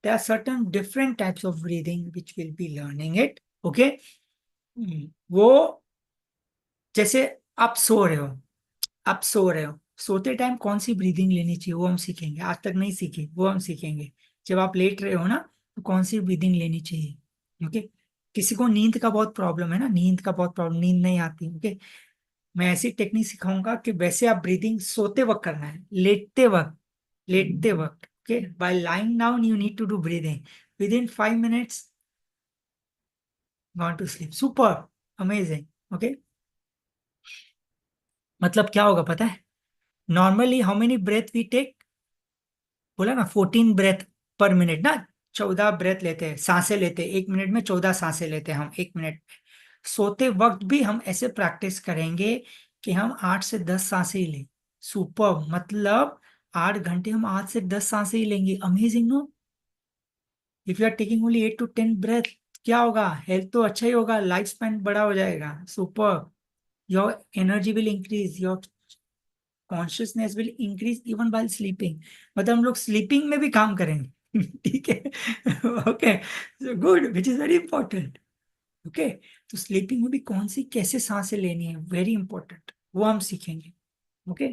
There are certain different types of breathing which we'll be learning it. Okay, वो जैसे आप सो रहे हो, आप सो रहे हो, सोते time कौन सी ब्रीदिंग लेनी चाहिए वो हम सीखेंगे. आज तक नहीं सीखे, वो हम सीखेंगे. जब आप लेट रहे हो ना, तो कौन सी ब्रीदिंग लेनी चाहिए. ओके, किसी को नींद का बहुत प्रॉब्लम है ना, नींद का बहुत प्रॉब्लम, नींद नहीं आती. ओके, मैं ऐसी टेक्निक सिखाऊंगा कि वैसे आप ब्रीदिंग सोते वक्त करना है, लेटते वक्त, लेटते वक्त. Okay, by lying down you need to do breathing. Within 5 minutes gone to sleep. Super, amazing. Okay, मतलब क्या होगा पता है? Normally how many breath we take, बोला ना 14 ब्रेथ पर मिनट ना. 14 ब्रेथ लेते हैं, सांसें लेते हैं 1 मिनट में, 14 सांसें लेते हैं हम 1 मिनट में. सोते वक्त भी हम ऐसे प्रैक्टिस करेंगे कि हम 8 से 10 सांसें ही लें. सुपर, मतलब 8 घंटे हम 8 से 10 सांसें ही लेंगे. Amazing no. If you are taking only 8 to 10 breath, क्या होगा? हेल्थ तो अच्छा ही होगा, लाइफ स्पैन बड़ा हो जाएगा. Super, your energy will increase, your consciousness will increase even while sleeping. मतलब हम लोग स्लीपिंग में भी काम करेंगे. ठीक है. Okay, good, which is very important. Okay, तो स्लीपिंग में भी कौन सी कैसे सांसें लेनी है, वेरी इंपॉर्टेंट, वो हम सीखेंगे. ओके,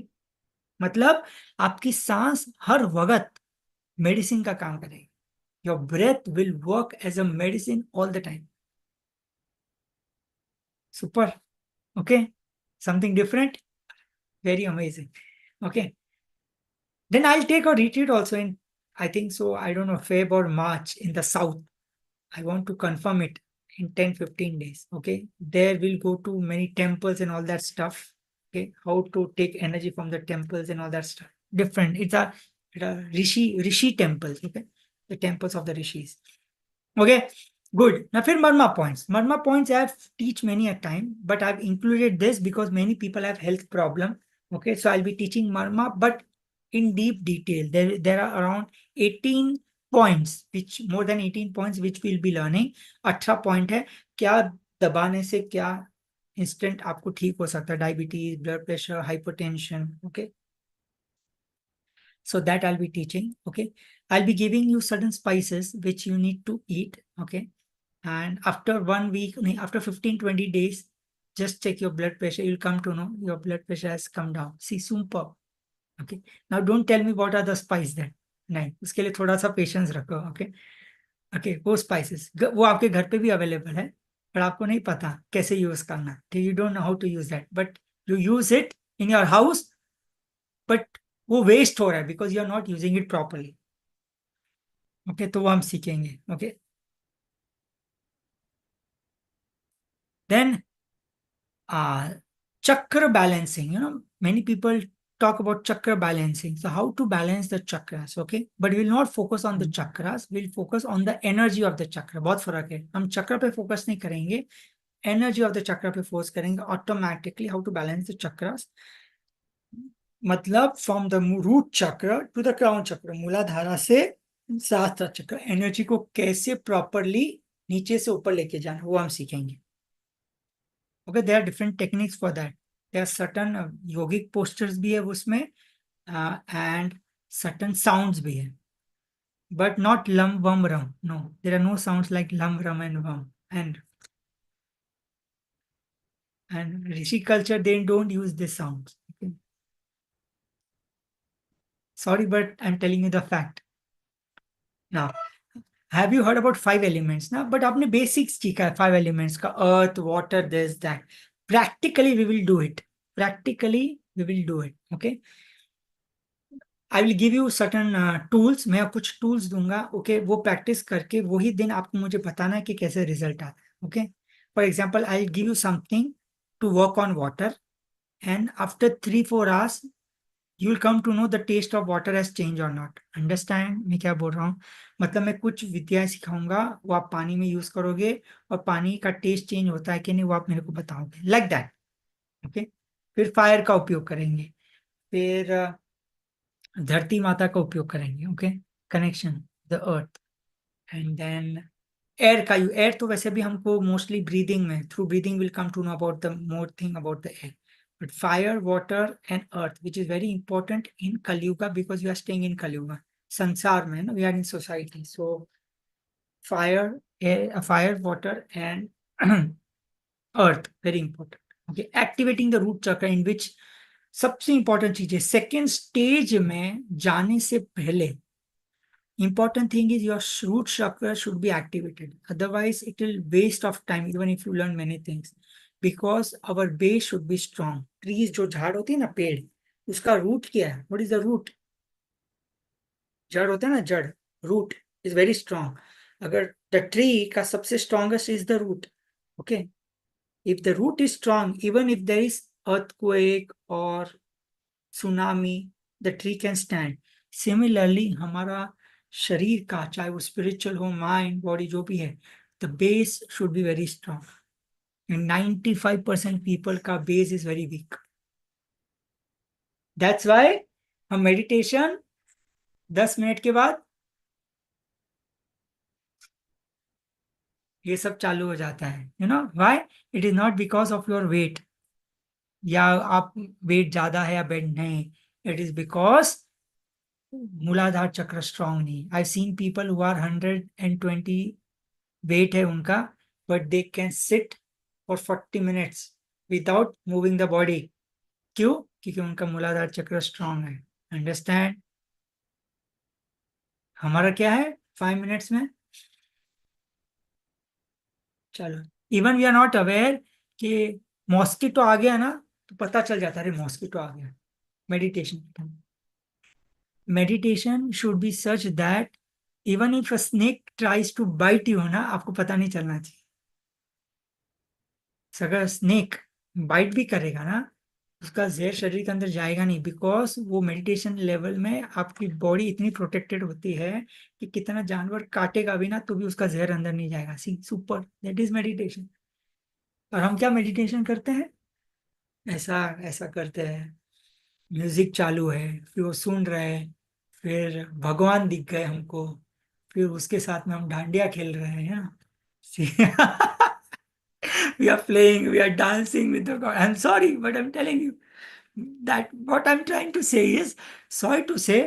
मतलब आपकी सांस हर वक्त मेडिसिन का काम करेगी. Your breath will work as a medicine all the time. Super. Okay, something different, very amazing. Okay, then I'll take a retreat also in, I think so, I don't know, Feb or March in the south. I want to confirm it in 10-15 days. Okay, there we'll go to many temples and all that stuff. Okay, how to take energy from the temples and all that stuff. Different. It's a rishi temples. Okay, the temples of the rishis. Okay, good. Now, for Marma points. Marma points I have teach many a time, but I've included this because many people have health problem. Okay, so I'll be teaching Marma, but in deep detail. There are around 18 points, which more than 18 points, which we'll be learning. 18 point है, क्या दबाने से क्या instant आपको ठीक हो सकता है, diabetes, blood pressure, hypertension. Okay, so that I'll be teaching. Okay, I'll be giving you certain spices which you need to eat. Okay, and after 1 week, after 15-20 days, just check your blood pressure. You'll come to know your blood pressure has come down. See, super. Okay, now don't tell me what are the spices then. नहीं, उसके लिए थोड़ा सा patience रखो. Okay, okay, वो spices वो आपके घर पे भी अवेलेबल है, पर आपको नहीं पता कैसे यूज करना. You don't know how to use that, but you use it in your house, but वो वेस्ट हो रहा है because you are not using it properly. Okay, तो वो हम सीखेंगे. Okay, then chakra balancing. Many people talk about chakra balancing. So how to balance the chakras. Okay, but we will not focus on the chakras, we'll focus on the energy of the chakra. बहुत फर्क है, हम चक्र पे focus नहीं करेंगे, energy of the चक्र पे फोकस करेंगे. Automatically how to balance the chakras, मतलब from the root chakra to the crown chakra, Muladhara से सहस्त्र चक्र, एनर्जी को कैसे प्रॉपरली नीचे से ऊपर लेके जाना, वो हम सीखेंगे. Okay, there are different techniques for that. There are certain yogic postures भी है उसमें, एंड सर्टन साउंड्स भी है, but not lum vum rum. No, there are no sounds like lum rum and vum. And Rishi culture, they don't use these sounds. Okay. Sorry, but I'm telling you the fact. Now, have you heard about 5 elements? Now, but आपने basics सीखा है 5 elements का, earth, water, this, that. Practically, we will do it. Practically, we will do it. Okay. I will give you certain tools, मैं कुछ tools दूंगा. Okay, वो practice करके वही दिन आपको मुझे बताना है कि कैसे रिजल्ट आता है. Okay, for example I give you something to work on water, and after 3-4 hours you will come to know the taste of water has changed or not. Understand मैं क्या बोल रहा हूँ? मतलब मैं कुछ विद्या सिखाऊंगा, वो आप पानी में यूज करोगे और पानी का टेस्ट चेंज होता है कि नहीं वो आप मेरे को बताओगे, लाइक दैट. ओके। फिर फायर का उपयोग करेंगे, फिर धरती माता का उपयोग करेंगे, okay, connection the earth. And then air का, एयर तो वैसे भी हमको मोस्टली ब्रीदिंग में, through breathing will come to know about the more thing about the air, but fire, water and earth which is very important in Kalyuga, because we are staying in Kalyuga, संसार में ना, we are in society. So fire, fire, water and earth very important. Okay, activating the root chakra, in विच सबसे important चीज है second stage में जाने से पहले, important thing is your root chakra should be activated. Otherwise, it will waste of time even if you learn many things. Because our base should be strong. Trees जो झाड़ होती है ना, पेड़, उसका रूट क्या है? What is the root? जड़ होता है ना, जड़, रूट इज वेरी स्ट्रॉन्ग। अगर द ट्री का सबसे strongest is the root. Okay, if the root is strong, even if there is earthquake और tsunami, the tree can stand. Similarly हमारा शरीर का, चाहे वो स्पिरिचुअल हो, माइंड, बॉडी, जो भी है, the base should be very strong. And 95% people का base is very weak. That's why हम मेडिटेशन 10 मिनट के बाद ये सब चालू हो जाता है। You know why? It is not because of your weight, या आप वेट ज्यादा है या बेड नहीं, इट इज बिकॉज मूलाधार चक्र स्ट्रांग नहीं। I seen people who are 120 weight है उनका, but they can sit for 40 minutes without moving the body. क्यों? क्योंकि उनका मूलाधार चक्र स्ट्रांग है। अंडरस्टैंड? हमारा क्या है 5 मिनट्स में? चलो, even we are not aware कि मॉस्किटो आ गया ना, तो पता चल जाता है, अरे मॉस्किटो आ गया। Meditation, meditation should be such that even if a snake tries to bite you ना, आपको पता नहीं चलना चाहिए। अगर स्नेक बाइट भी करेगा ना, उसका जहर शरीर के अंदर जाएगा नहीं, बिकॉज वो मेडिटेशन लेवल में आपकी बॉडी इतनी प्रोटेक्टेड होती है कि कितना जानवर काटेगा भी ना, तो भी उसका जहर अंदर नहीं जाएगा। सी, सुपर, दैट इज मेडिटेशन। और हम क्या मेडिटेशन करते हैं? ऐसा ऐसा करते हैं, म्यूजिक चालू है, फिर वो सुन रहे हैं, फिर भगवान दिख गए हमको, फिर उसके साथ में हम डांडिया खेल रहे हैं ना। We are playing, we are dancing with the God. I'm sorry, but I'm telling you that what I'm trying to say is, sorry to say,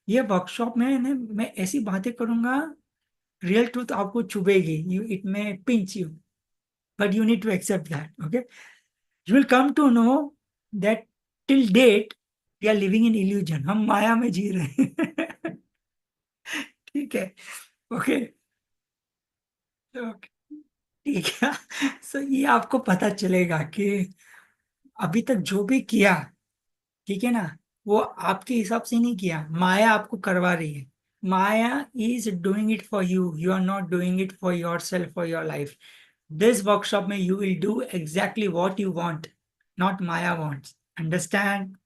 ये वर्कशॉप में मैं ऐसी बातें करूंगा, रियल ट्रूथ आपको चुभेगी, you it may pinch you, but you need to accept that. Okay, you will come to know that till date we are living in illusion, हम माया में जी रहे हैं। ठीक है? ओके, ठीक है। सो ये आपको पता चलेगा कि अभी तक जो भी किया, ठीक है ना, वो आपके हिसाब से नहीं किया, माया आपको करवा रही है। Maya is doing it for you, you are not doing it for your self, for your life. This workshop में you will do exactly what you want, not maya wants. Understand?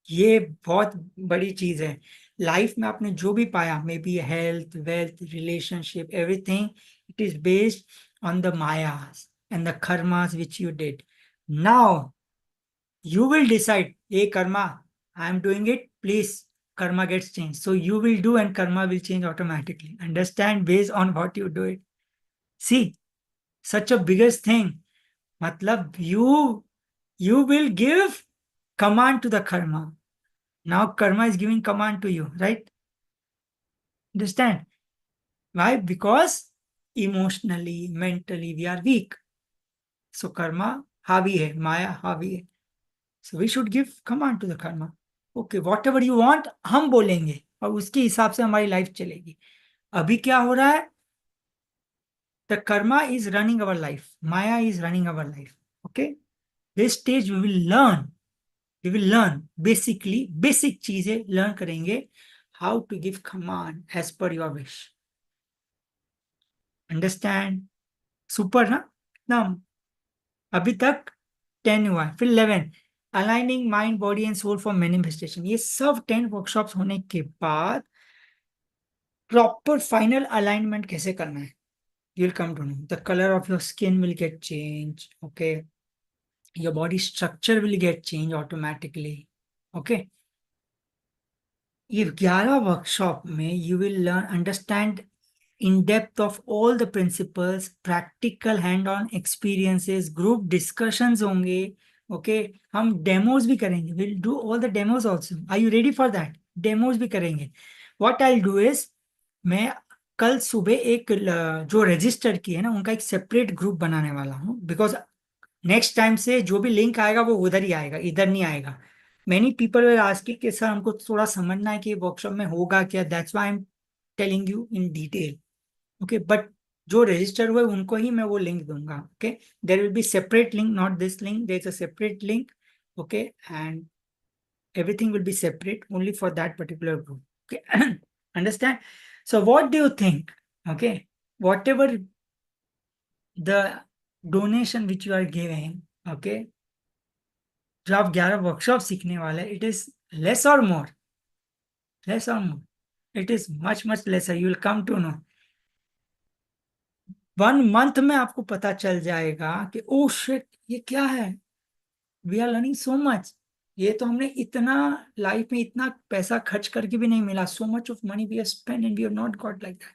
ये बहुत बड़ी चीज है। लाइफ में आपने जो भी पाया, may be health, wealth, relationship, everything, it is based on the mayas and the karmas which you did. Now you will decide, hey karma, I am doing it, please, karma gets changed, so you will do and karma will change automatically. Understand? Based on what you do it. See, such a biggest thing, matlab you will give command to the karma. Now karma is giving command to you, right? Understand? Why? Because emotionally, mentally we are weak, so karma हावी है, माया हावी है। So we should give command to the karma. Okay, whatever you want, हम बोलेंगे और उसके हिसाब से हमारी लाइफ चलेगी। अभी क्या हो रहा है? The karma is running our life. Maya is running our life. Okay? This stage we will learn. We will learn basically basic चीजें learn करेंगे, how to give command as per your wish. Understand? Super ना? ना, अभी तक 10 हुआ है, फिर 11 aligning mind, body and soul for manifestation. ये सब 10 वर्कशॉप्स होने के बाद प्रॉपर फाइनल अलाइनमेंट कैसे करना है, you will come to know. The colour of your skin will get change. Okay, your body structure will get changed automatically. Okay. ये 11 workshop में you will learn understand in depth of all the principles, practical hand-on experiences, group discussions होंगे. Okay, हम demos भी करेंगे. We'll do all the demos also. Are you ready for that? Demos भी करेंगे. What I'll do is मैं कल सुबह एक जो रजिस्टर की है ना उनका एक सेपरेट ग्रुप बनाने वाला हूँ, बिकॉज नेक्स्ट टाइम से जो भी लिंक आएगा वो उधर ही आएगा, इधर नहीं आएगा. मेनी पीपल वर आस्किंग कि सर हमको थोड़ा समझना है कि वर्कशॉप में होगा क्या, that's why I am telling you in detail. Okay, but जो रजिस्टर हुए उनको ही मैं वो लिंक दूंगा. Okay, there will B separate link, not this link, there is a separate link. Okay, and everything will be separate only for that particular group. Okay, understand? So what do you think? Okay, whatever the donation which you are giving, okay, जो आप 11 workshop सीखने वाले, it is less और more, less और more, it is much much lesser. You will come to know 1 month में आपको पता चल जाएगा कि ओ शिट ये क्या है. We are learning so much. ये तो हमने इतना लाइफ में इतना पैसा खर्च करके भी नहीं मिला. So much of money we have spend and we have not got like that.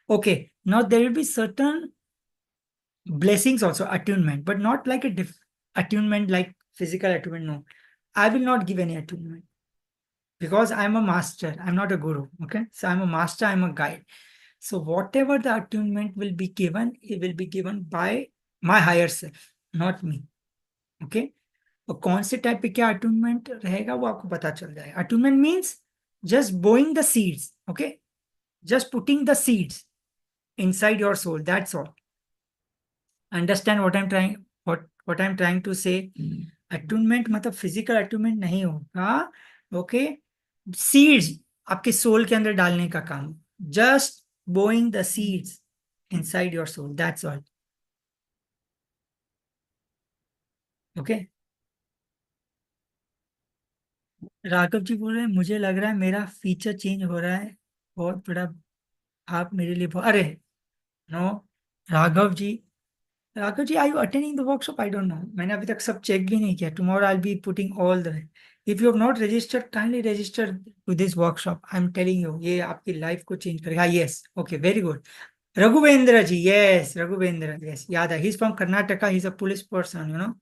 Okay, now there will be certain blessings also, attunement, but not like a attunement like physical attunement. No, I will not give any attunement because I'm a master, I'm not a guru. Okay, so I'm a master, I'm a guide. So whatever the attunement will be given, it will be given by my higher self, not me. Okay, और कौन से type पे क्या attunement रहेगा वो आपको पता चल जाएगा. अटूनमेंट मीन्स जस्ट बोइंग the seeds. Okay, just putting the seeds inside your soul, that's all. Understand what I'm trying, what I'm trying to say? Attunement मतलब फिजिकल अटूनमेंट नहीं होगा. ओके, सीड्स आपके सोल के अंदर डालने का काम. जस्ट बोइंग the seeds inside your soul, that's all. Okay, Raghav ji बोल रहे हैं मुझे लग रहा है मेरा फीचर चेंज हो रहा है बहुत बड़ा. आप मेरे लिए अरे no, Raghav ji, Raghav ji, are you attending the workshop? I don't know, मैंने अभी तक सब चेक भी नहीं किया. Tomorrow I will be putting all the, if you have not registered kindly register to this workshop. I am telling you ये आपकी life को चेंज करेगा. Yes, okay, very good. Raghuvendra ji, yes Raghuvendra, yes याद है, he is from Karnataka, he is a police person,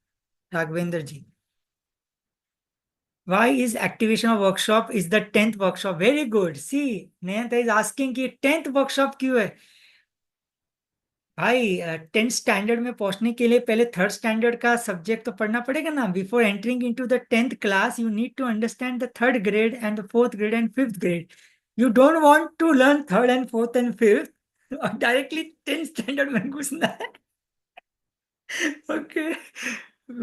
Raghavendra ji. Why is activation of workshop is the 10th workshop? Very good. See, Nayanta is asking कि 10th workshop क्यों है? भाई 10th standard में पहुंचने के लिए पहले 3rd स्टैंडर्ड का सब्जेक्ट तो पढ़ना पड़ेगा ना. Before entering into the 10th class you need to understand the 3rd grade and the 4th grade and 5th grade. You don't want to learn 3rd and 4th and 5th और directly 10th standard में घुसना है. Okay,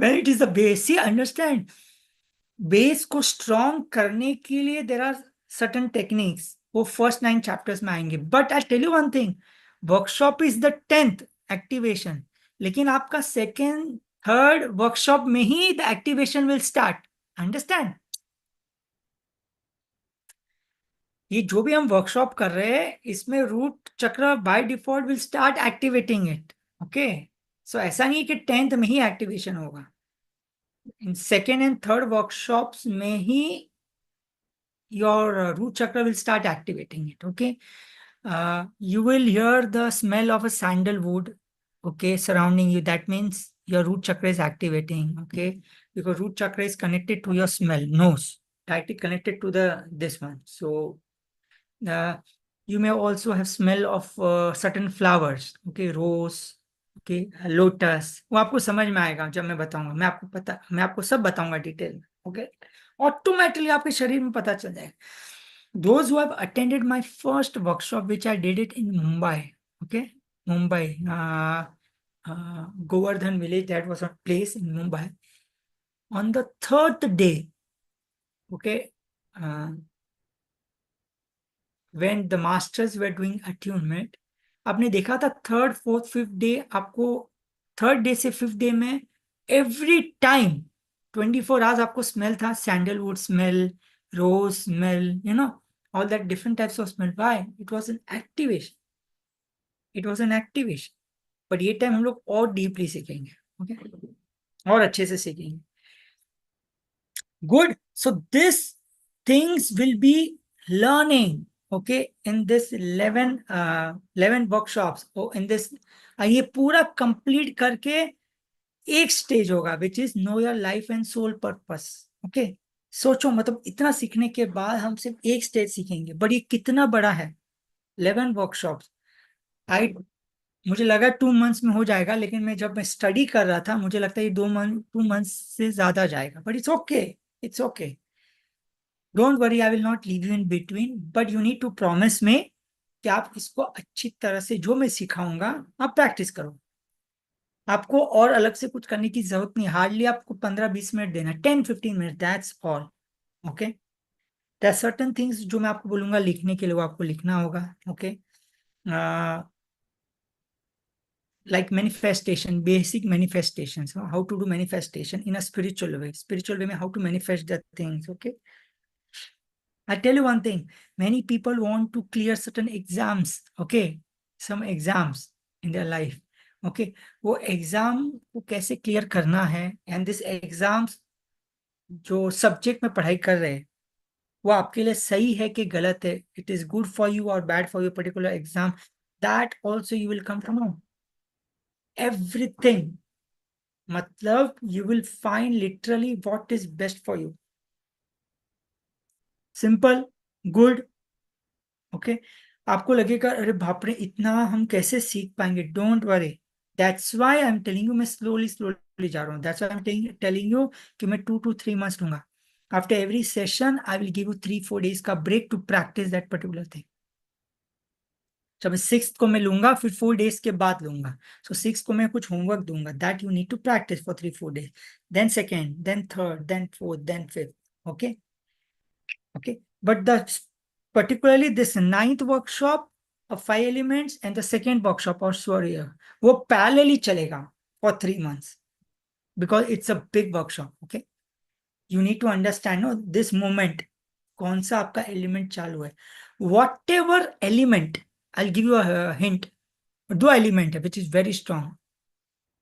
when it is the base, see, understand, base को strong करने के लिए there are certain techniques, वो first 9 chapters में आएंगे. But I tell you one thing, workshop is the 10th activation, लेकिन आपका 2nd 3rd वर्कशॉप में ही the activation will start. Understand? ये जो भी हम वर्कशॉप कर रहे हैं इसमें root chakra by default will start activating it. Okay, so ऐसा नहीं कि 10th में ही एक्टिवेशन होगा. इन 2nd and 3rd workshops में ही your root chakra will start activating it. Okay, you will hear the smell of a sandalwood, okay, surrounding you. That means your root chakra is activating. Okay, because root chakra is connected to your smell, nose, directly connected to the this one. So you may also have smell of certain flowers. Okay, rose, okay, lotus, वो आपको समझ में आएगा जब मैं बताऊंगा. मैं आपको सब बताऊंगा डिटेल में. ओके, ऑटोमेटिकली आपके शरीर में पता चल जाएगा. Those who have attended my first workshop which I did it in Mumbai. Okay, Mumbai, Govardhan village, that was a place in Mumbai. On the 3rd day, okay, when the masters were doing attunement, आपने देखा था 3rd 4th 5th day, आपको 3rd day से 5th day में every time 24 hours आपको smell था. Sandalwood smell, rose smell, all that different types of smell. Why? It was an activation. It was an activation. But ये time हम लोग और deeply सीखेंगे. ओके, और अच्छे से सीखेंगे। Good. So this things will be learning, okay, in this 11 workshops, in this, ये पूरा कंप्लीट करके एक स्टेज होगा which is know your life and soul purpose. Okay, सोचो, मतलब इतना सीखने के बाद हम सिर्फ एक स्टेज सीखेंगे, बट ये कितना बड़ा है, 11 वर्कशॉप्स। आई मुझे लगा 2 मंथ्स में हो जाएगा, लेकिन जब मैं स्टडी कर रहा था मुझे लगता है ये 2 मंथ से ज्यादा जाएगा, but it's okay, it's okay. Don't worry, I will not leave you in between, but you need to promise me कि आप इसको अच्छी तरह से, जो मैं सिखाऊंगा आप प्रैक्टिस करो। आपको और अलग से कुछ करने की जरूरत नहीं, हार्डली आपको 15-20 मिनट देना, 10-15 minute, that's all. Okay, there certain things जो मैं आपको बोलूंगा लिखने के लिए, वो आपको लिखना होगा। Okay, like manifestation, basic manifestations, how to do manifestation in a spiritual way, how to manifest the things. Okay, I tell you one thing, many people want to clear certain exams, okay, some exams in their life, okay, वो exam को कैसे clear करना है, and this exams जो subject में पढ़ाई कर रहे हैं वो आपके लिए सही है कि गलत है, it is good for you और bad for your particular exam, that also you will come to know everything. मतलब you will find literally what is best for you, simple, good. Okay, आपको लगेगा अरे बाप रे इतना हम कैसे सीख पाएंगे, don't worry, that's why I am telling you, मैं स्लोली स्लोली जा रहा हूँ, that's why I am telling you कि मैं 2 to 3 months लूंगा। After every session I will give you 3-4 days का break to practice that particular thing. जब 6th को मैं लूंगा फिर 4 days के बाद लूंगा, सो 6th को मैं कुछ होमवर्क दूंगा, that you need to practice for 3-4 days, then second, then third, then fourth, then fifth. Okay, okay, but the particularly this ninth workshop of 5 elements and the second workshop or sorry वो parallelly चलेगा for 3 months because it's a big workshop. Okay, you need to understand no this moment कौन सा आपका element चालू है, whatever element, I'll give you a hint, दो element है which is very strong,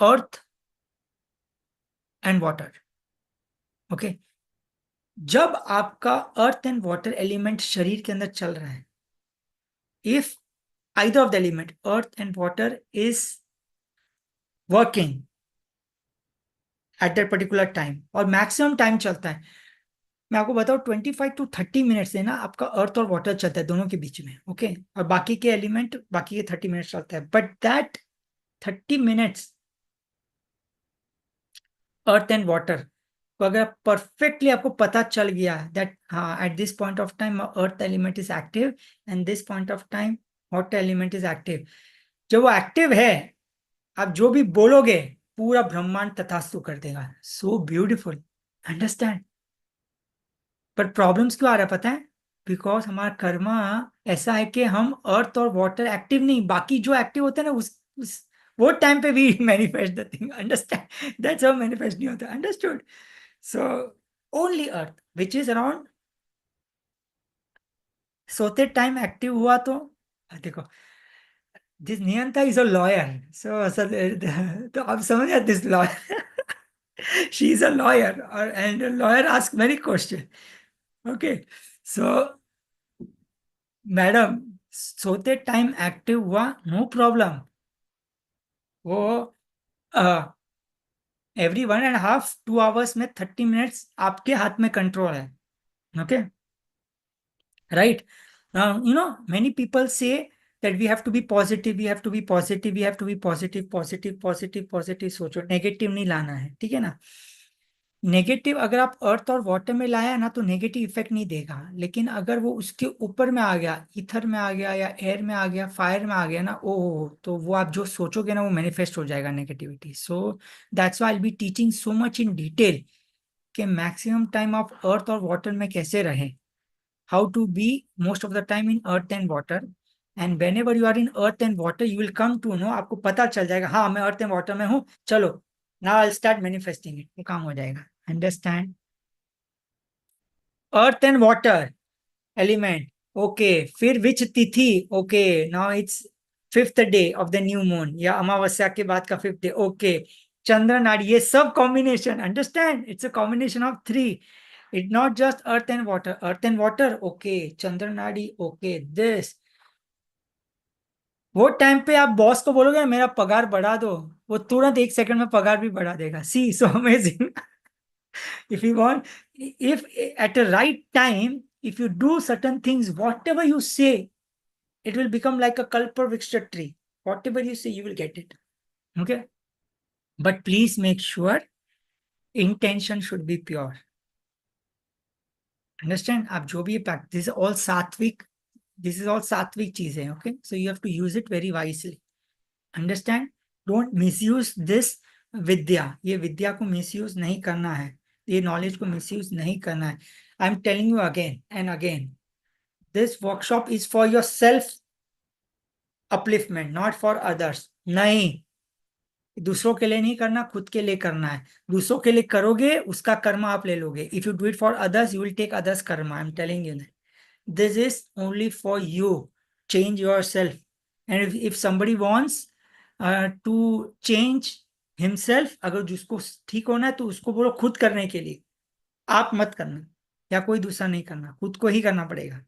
earth and water. Okay, जब आपका अर्थ and water element शरीर के अंदर चल रहा है, if either of the element earth and water is working at that particular time, और मैक्सिमम टाइम चलता है, मैं आपको बताऊं 25 to 30 मिनट से ना आपका अर्थ और वाटर चलता है दोनों के बीच में। ओके, और बाकी के एलिमेंट बाकी के 30 मिनट चलता है, but that 30 minutes earth and water तो अगर परफेक्टली आपको पता चल गया दैट हाँ at this point of time earth element is active and this point of time water element is active, जब वो एक्टिव है आप जो भी बोलोगे पूरा ब्रह्मांड तथास्तु कर देगा, सो ब्यूटिफुल, अंडरस्टैंड। पर प्रॉब्लम्स क्यों आ रहा है पता है, बिकॉज हमारा कर्मा ऐसा है कि हम अर्थ और वाटर एक्टिव नहीं, बाकी जो एक्टिव होता है ना उस वो टाइम पे भी manifest the thing, understand, that's how manifest नहीं होता, understood. So only earth which is around, सोते टाइम एक्टिव हुआ तो देखो, दिस नियंता इज अ लॉयर, तो आप समझ गए this lawyer she is a lawyer and a lawyer asks many questions. Okay, so madam सोते टाइम एक्टिव हुआ नो प्रॉब्लम, वो एवरी 1.5-2 hours में 30 मिनट्स आपके हाथ में कंट्रोल है। Okay, right, many people say that we have to be positive, we have to be positive, we have to be positive, positive, positive, positive, सोचो negative नहीं लाना है, ठीक है ना। नेगेटिव अगर आप अर्थ और वाटर में लाया ना तो नेगेटिव इफेक्ट नहीं देगा, लेकिन अगर वो उसके ऊपर में आ गया, ईथर में आ गया या एयर में आ गया, फायर में आ गया ना, ओ तो वो आप जो सोचोगे ना वो मैनिफेस्ट हो जाएगा negativity. So that's why I will be teaching so much in detail कि मैक्सिमम टाइम आप अर्थ और वाटर में कैसे रहें, how to be most of the time in earth and water, and whenever you are in earth and water you will come to know, आपको पता चल जाएगा हाँ मैं अर्थ एंड वाटर में हूँ, चलो now I'll start manifesting it, वो काम हो जाएगा, understand. Earth and water element, okay, फिर विच तिथि, okay now it's 5th day of the new moon या अमावस्या के बाद का 5th day, okay, chandra nadi, ये सब combination, understand, it's a combination of three. It not just earth and water. Earth and water okay, chandra nadi okay, this. वो time पे आप boss को बोलोगे मेरा पगार बढ़ा दो, वो तुरंत 1 सेकंड में पगार भी बढ़ा देगा. See so amazing. if you want, if at a right time, if you do certain things, whatever you say, it will become like a kalpavriksha tree. Whatever you say, you will get it. Okay, but please make sure intention should be pure. Understand? आप जो भी practice, this is all sattvic चीजें. Okay, so you have to use it very wisely. Understand? Don't misuse this विद्या. ये विद्या को misuse नहीं करना है, ये knowledge को misuse नहीं करना है. I'm telling you again and again, this workshop is for your self upliftment, not for others. नहीं, दूसरों के लिए नहीं करना, खुद के लिए करना है. दूसरों के लिए करोगे उसका कर्म आप ले लोगे. If you do it for others, you will take others karma. I'm telling you that. This is only for you. Change yourself. And if somebody wants to change himself, अगर जिसको ठीक होना है तो उसको बोलो खुद करने के लिए, आप मत करना या कोई दूसरा नहीं करना, खुद को ही करना पड़ेगा.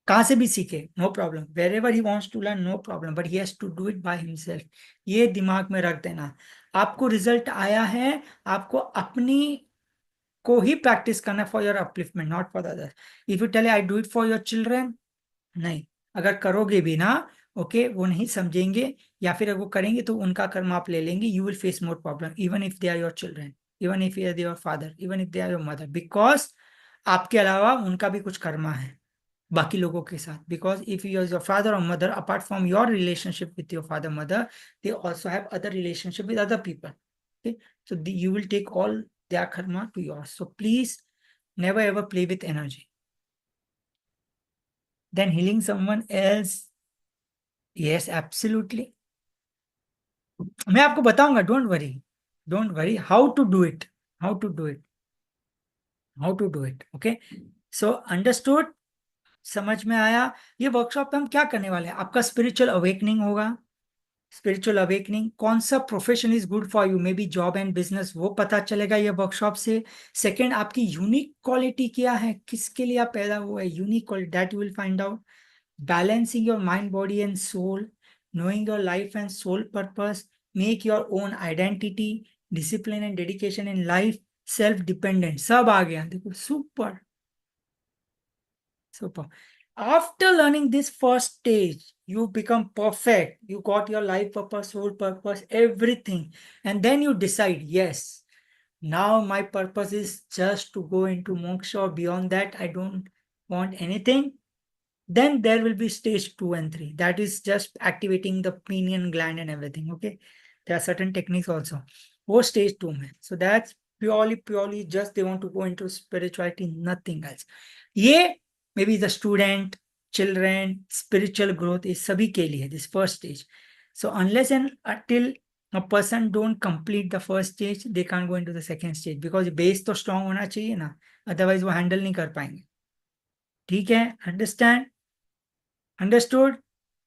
कहां से भी सीखे, no problem. Wherever he wants to learn, no problem, but he has to do it by himself. ये दिमाग में रख देना. आपको रिजल्ट आया है, आपको अपनी को ही प्रैक्टिस करना for your upliftment, not for others. If you tell I do it for your children, नहीं, अगर करोगे भी ना, ओके, वो नहीं समझेंगे, या फिर अगर वो करेंगे तो उनका कर्म आप ले लेंगे. You will face more problem even if they are your children, even if they are your father, even if they are your mother, because आपके अलावा उनका भी कुछ कर्मा है बाकी लोगों के साथ. Because if you are your father और mother, apart from your relationship with your father mother, they also have other relationship with other people. Okay, so you will take all their karma to yours. So please never ever play with energy. Then healing someone else, yes, absolutely. मैं आपको बताऊंगा, don't worry how to do it, how to do it. Okay, so understood, समझ में आया. ये वर्कशॉप में हम क्या करने वाले हैं, आपका स्पिरिचुअल अवेकनिंग होगा. स्पिरिचुअल अवेकनिंग, कौन सा profession is good for you, may be job and business, वो पता चलेगा ये वर्कशॉप से. सेकंड, आपकी यूनिक क्वालिटी क्या है, किसके लिए आप पैदा हुआ है, unique quality, that you will find out. Balancing your mind body and soul, knowing your life and soul purpose, make your own identity, discipline and dedication in life, self dependent, सब आ गया. देखो, super super. After learning this first stage, you become perfect. You got your life purpose, soul purpose, everything. And then you decide, yes, now my purpose is just to go into moksha, or beyond that, I don't want anything. Then there will be stage 2 and 3. That is just activating the pineal gland and everything. Okay. There are certain techniques also. Or stage 2 mein. So that's purely just they want to go into spirituality, nothing else. Yeah, maybe the student, children, spiritual growth is sabhi ke liye, this first stage. So unless and until a person don't complete the first stage, they can't go into the second stage, because base तो strong होना चाहिए ना, otherwise वो handle नहीं कर पाएंगे. ठीक है, understand? Understood?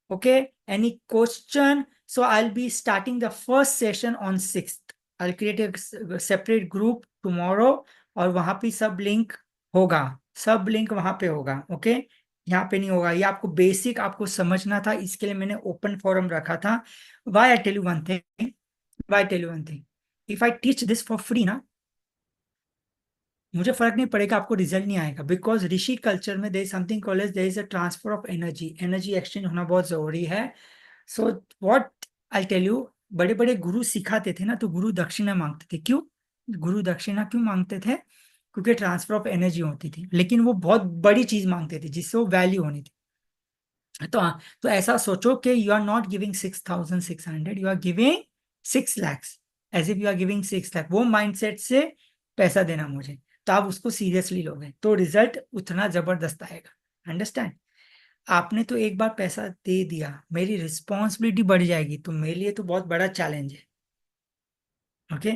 Okay, any question? So I'll be starting the first session on 6th. I'll create a separate group tomorrow, और वहां पे सब लिंक होगा, सब लिंक वहां पे होगा. ओके, यहाँ पे नहीं होगा. ये आपको बेसिक आपको समझना था, इसके लिए मैंने ओपन फोरम रखा था. Why I tell you one thing, if I teach this for free ना, मुझे फर्क नहीं पड़ेगा, आपको रिजल्ट नहीं आएगा. बिकॉज ऋषि कल्चर में there is something called as there is a transfer of energy, energy exchange होना बहुत जरूरी है. So what I tell you, बड़े बड़े गुरु सिखाते थे ना, तो गुरु दक्षिणा मांगते थे. क्यों गुरु दक्षिणा क्यों मांगते थे? क्योंकि ट्रांसफर ऑफ एनर्जी होती थी, लेकिन वो बहुत बड़ी चीज मांगते थे जिससे वो वैल्यू होनी थी. तो ऐसा सोचो कि you are not giving 6,600, you are giving 6 lakhs, as if you are giving 6 lakh. वो माइंडसेट से पैसा देना मुझे, तो आप उसको सीरियसली लोगे तो रिजल्ट उतना जबरदस्त आएगा. अंडरस्टैंड? आपने तो एक बार पैसा दे दिया, मेरी रिस्पॉन्सिबिलिटी बढ़ जाएगी, तो मेरे लिए तो बहुत बड़ा चैलेंज है. Okay,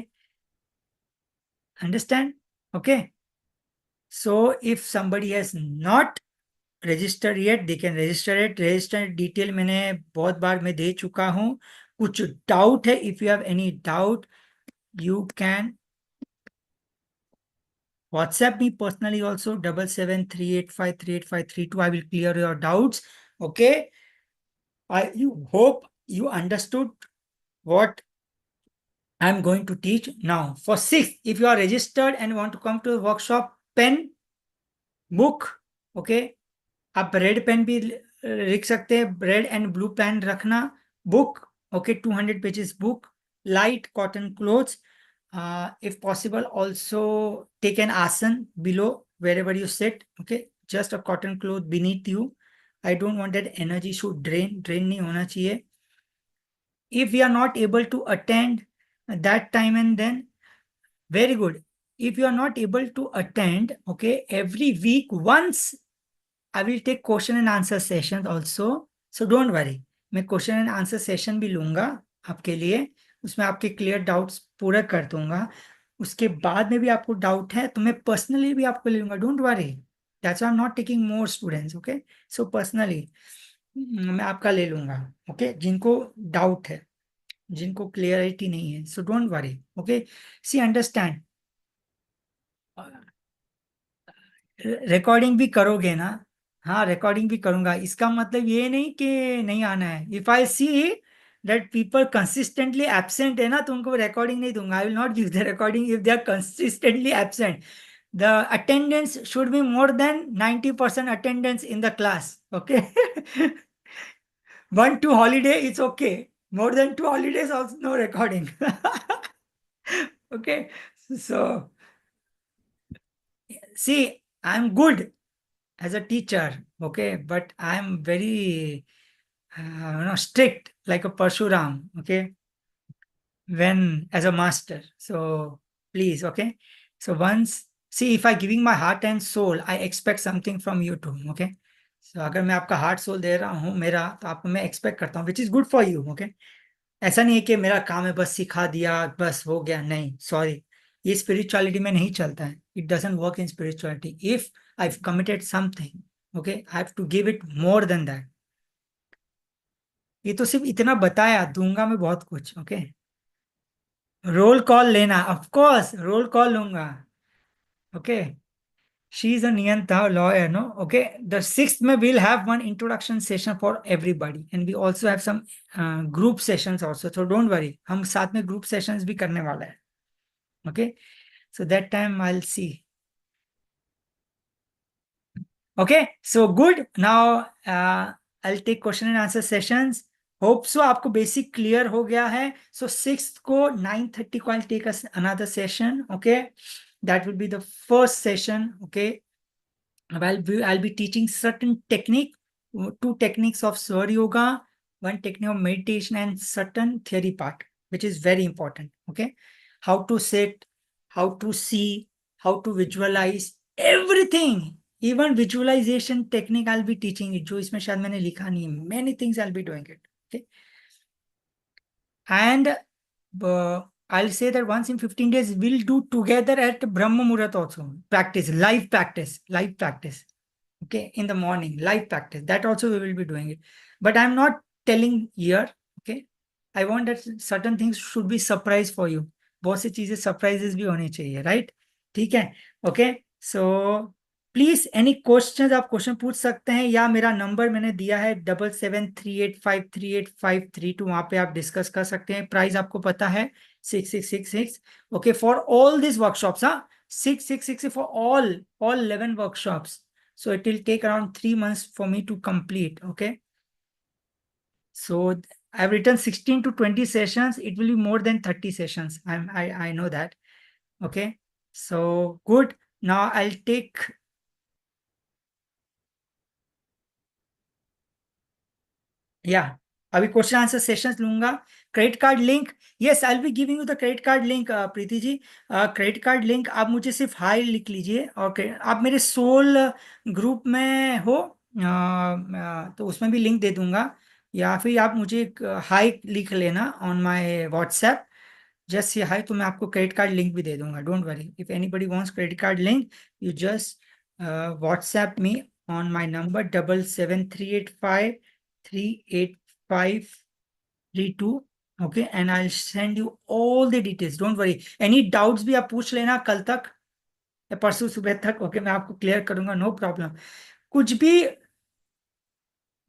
understand? Okay, so if somebody has not registered yet, they can register it. Register detail मैंने बहुत बार मैं दे चुका हूँ. कुछ डाउट है, if you have any doubt, you can WhatsApp me personally also, 7738538532. I will clear your doubts. Okay. You hope you understood what I'm going to teach now. For sixth, if you are registered and want to come to the workshop, pen, book, okay, आप red pen भी लिख सकते हैं, red and blue pen रखना, book, okay, 200 pages book, light cotton clothes, if possible also take an asan below wherever you sit, okay, just a cotton cloth beneath you. I don't want that energy should drain नहीं होना चाहिए. If we are not able to attend that time and then, very good. If you are not able to attend, okay, every week once I will take question and answer sessions also. So don't worry. मैं question and answer session भी लूंगा आपके लिए, उसमें आपके clear doubts पूरा कर दूंगा. उसके बाद में भी आपको डाउट है तो मैं पर्सनली भी आपको ले लूंगा. Don't worry, that's I am not taking more students. Okay, so personally मैं आपका ले लूंगा. ओके, जिनको डाउट है, जिनको क्लियरिटी नहीं है, so don't worry. Okay, see understand. Recording भी करोगे ना? हाँ, रिकॉर्डिंग भी करूंगा. इसका मतलब ये नहीं कि नहीं आना है. If I see that people consistently absent है ना, तो उनको रिकॉर्डिंग नहीं दूंगा. I will not give the recording if they are consistently absent. The attendance should be more than 90% attendance in the class. Okay. 1-2 holiday, it's okay. More than 2 holidays, also no recording. Okay, so see, I'm good as a teacher, okay, but I'm very strict like a Parshuram, okay, when as a master. So please, okay. So once, see, if I giving my heart and soul, I expect something from you too, okay. So अगर मैं आपका heart soul दे रहा हूँ मेरा, तो आपको मैं expect करता हूँ, which is good for you. Okay, ऐसा नहीं है कि मेरा काम है बस सिखा दिया बस हो गया. नहीं, सॉरी, ये स्पिरिचुअलिटी में नहीं चलता है. It doesn't work in spirituality. If I have committed something, okay, I have to give it more than that. ये तो सिर्फ इतना बताया, दूंगा मैं बहुत कुछ. ओके, रोल कॉल लेना, ऑफ कोर्स रोल कॉल लूंगा. Okay, she is a Niyanta lawyer, no? Okay, the sixth may we'll have one introduction session for everybody, and we also have some group sessions also. So don't worry, हम साथ में group sessions भी करने वाला है. Okay, so that time I'll see. Okay, so good. Now I'll take question and answer sessions. Hope so आपको basic clear हो गया है. So sixth को 9:30 को I'll take us another session. Okay, that will be the first session. Okay, I'll be teaching certain technique, 2 techniques of Swar Yoga, 1 technique of meditation, and certain theory part, which is very important. Okay, how to sit, how to see, how to visualize, everything. Even visualization technique I'll be teaching it. जो इसमें शायद मैंने लिखा नहीं है. Many things I'll be doing it. Okay, and I'll say that once in 15 days we'll do together at Brahma Muhurat also. Practice, live practice, live practice. Okay, in the morning, live practice. That also we will be doing it. But I'm not telling here. Okay, I want that certain things should be surprise for you. बहुत सी चीजें surprises भी होनी चाहिए, right? ठीक है. Okay, so please any questions आप question पूछ सकते हैं, या मेरा नंबर मैंने दिया है 7738538532, वहां पे आप डिस्कस कर सकते हैं. प्राइस आपको पता है 6666. Okay, for all this workshops. हाँ, 6666 for all 11 workshops. So it will take around 3 months for me to complete. Okay, so I've written 16 to 20 sessions. It will be more than 30 sessions. I know that. Okay, so good. Now I'll take अभी question answer sessions लूंगा. Credit card link, yes, I will be giving you the credit card link. Preeti ji, credit card link आप मुझे सिर्फ high लिख लीजिए. और आप मेरे सोल ग्रुप में हो तो उसमें भी लिंक दे दूंगा, या फिर आप मुझे हाई लिख लेना ऑन माय व्हाट्सएप. जस्ट ये हाई, तो मैं आपको क्रेडिट कार्ड लिंक भी दे दूंगा. Don't worry, if anybody wants credit card link, you just WhatsApp me on my number 7738538532. Okay, and I send you all the details, don't worry. Any doubts भी आप पूछ लेना कल तक या परसों सुबह तक, ओके, मैं आपको क्लियर करूंगा, नो प्रॉब्लम। कुछ भी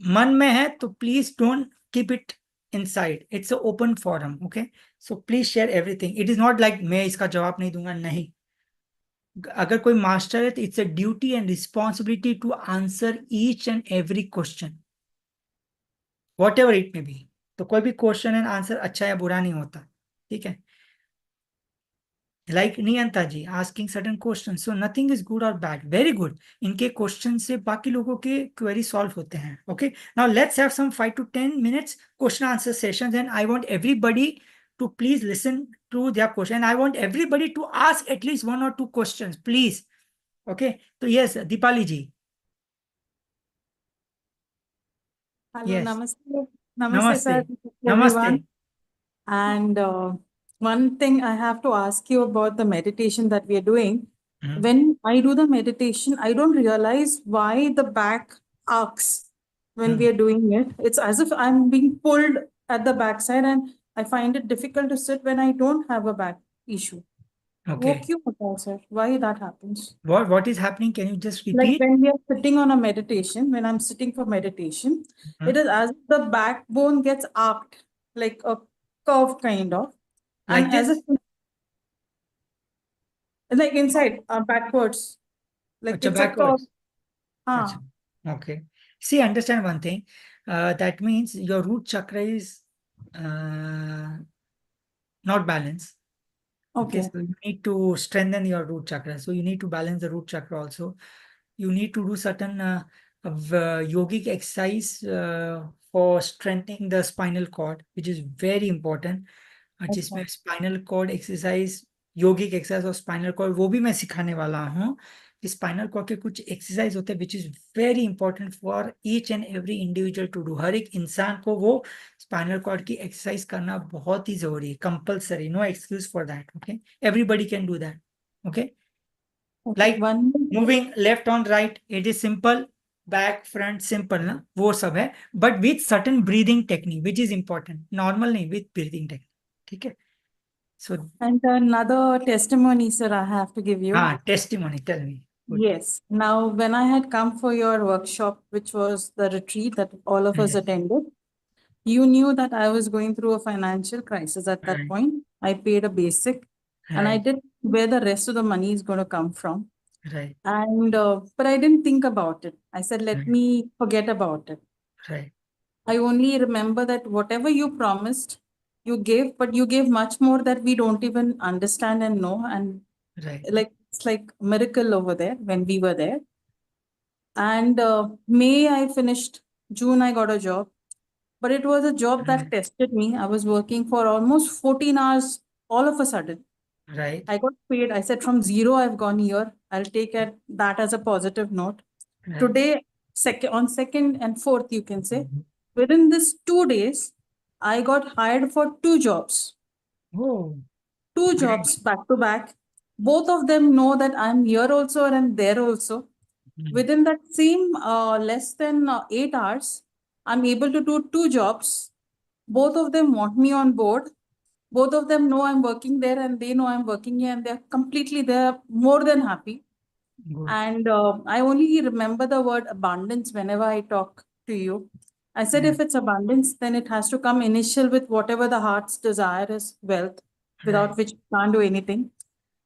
मन में है तो please don't keep it inside, it's a open forum, okay. So please share everything, it is not like मैं इसका जवाब नहीं दूंगा, नहीं। अगर कोई मास्टर है तो it's a duty and responsibility to answer each and every question, whatever it may be. तो कोई भी क्वेश्चन एंड आंसर अच्छा या बुरा नहीं होता, ठीक है। Like Niyanta ji asking certain question, so nothing is good और बैड, वेरी गुड। इनके क्वेश्चन से बाकी लोगों के क्वेरी सॉल्व होते हैं, okay. Now let's have some 5 to 10 minutes question answer sessions, and I want everybody to please listen to their question, and I want everybody to ask at least 1 or 2 questions, please, okay. So yes, Deepali ji. Hello, Yes, namaste. Namaste, namaste. sir, Namaste. everyone. And one thing I have to ask you about the meditation that we are doing. Hmm. When I do the meditation, I don't realize why the back arcs when we are doing it. It's as if I'm being pulled at the backside, and I find it difficult to sit when I don't have a back issue. वो Okay, क्यों होता है, sir? Why that happens? what is happening, can you just Like repeat? when we are sitting on a meditation, when I'm sitting for meditation, Hmm. it is as if the backbone gets arched, like a curve kind of, Like and as this? if like inside, backwards, like Acha, it's a curve. backwards. Ah, Acha. Okay. See, understand one thing. That means your root chakra is not balanced. Okay, okay. so you need to strengthen your root chakra. So you need to balance the root chakra also. You need to do certain yogic exercise for strengthening the spinal cord, which is very important. जिसमें अच्छा. Spinal cord exercise, योगिक exercise और spinal cord वो भी मैं सिखाने वाला हूँ। Spinal cord के कुछ एक्सरसाइज होते हैं which is very important for each and every individual to do. हर एक इंसान को वो स्पाइनल कॉर्ड की एक्सरसाइज करना बहुत ही जरूरी है, compulsory, no excuse for that, okay. Everybody can do that, okay. Okay. Like One. Moving left on right, it is simple, back front simple ना, वो सब है, but with certain breathing technique which is important, normal नहीं, with breathing technique, ठीक है। So, And another testimony, sir, I have to give you. testimony, tell me. Good. Yes. Now, when I had come for your workshop, which was the retreat that all of us Yes. attended, you knew that I was going through a financial crisis at that Right. point. I paid a basic and I Right, did where the rest of the money is going to come from. right, And but I didn't think about it. I said, let right, me forget about it. right, I only remember that whatever you promised, you gave, but you gave much more that we don't even understand and know. And right, like it's like a miracle over there when we were there. And May I finished, June I got a job. But it was a job that right, tested me. I was working for almost 14 hours all of a sudden. right, I got paid. I said, from zero, I've gone here. I'll take that as a positive note. right. Today, on second and fourth, you can say, Mhm. within this 2 days, I got hired for 2 jobs. Oh, Two great. jobs back to back. Both of them know that I'm here also and I'm there also. Mhm. Within that same less than 8 hours, I'm able to do 2 jobs. Both of them want me on board. Both of them know I'm working there and they know I'm working here, and they're more than happy. Good. And I only remember the word abundance whenever I talk to you. I said, Yeah. if it's abundance, then it has to come initial with whatever the heart's desire is, wealth, without Right, which you can't do anything.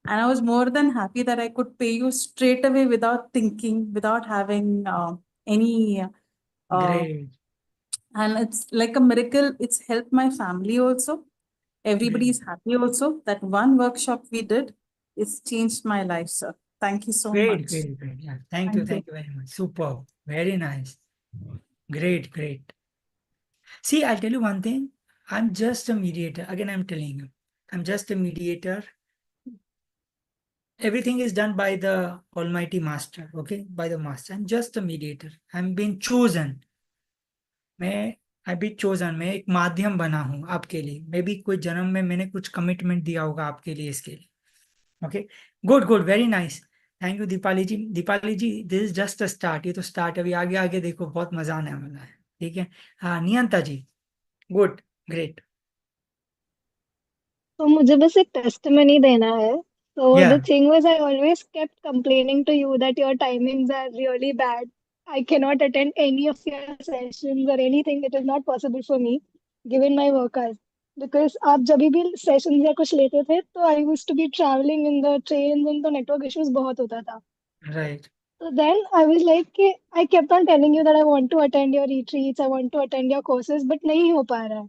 And I was more than happy that I could pay you straight away without thinking, without having any. great, And it's like a miracle. It's helped my family also. Everybody great, is happy also. That one workshop we did, it's changed my life, sir. Thank you so great, much. great, great. Yeah, thank you Thank you. very much. Super, very nice. Great, great. See, I'll tell you one thing. I'm just a mediator. Again, I'm telling you, I'm just a mediator. Everything is done by the Almighty Master, okay? By the Master. I'm just a mediator. I'm being chosen. मैं अभी chosen में एक माध्यम बना हूं आपके लिए, may be कोई जन्म में मैंने कुछ कमिटमेंट दिया होगा आपके लिए, इसके लिए, okay. Good good, very nice, thank you Deepali ji. Deepali ji, this is just a start, ये तो स्टार्ट, अभी आगे आगे देखो बहुत मजा आने वाला है, ठीक है। हाँ नियंता जी, गुड, ग्रेट। तो मुझे बस एक टेस्टिमनी देना है. So the Yeah, thing was, I always kept complaining to you that your timings are really bad. I cannot attend any of your sessions or anything. It is not possible for me, given my work hours. Because आप जब भी sessions या कुछ लेते थे, तो I used to be traveling in the trains and तो network issues बहुत होता था. right. So then I was like, कि I kept on telling you that I want to attend your retreats, I want to attend your courses, but नहीं हो पा रहा है.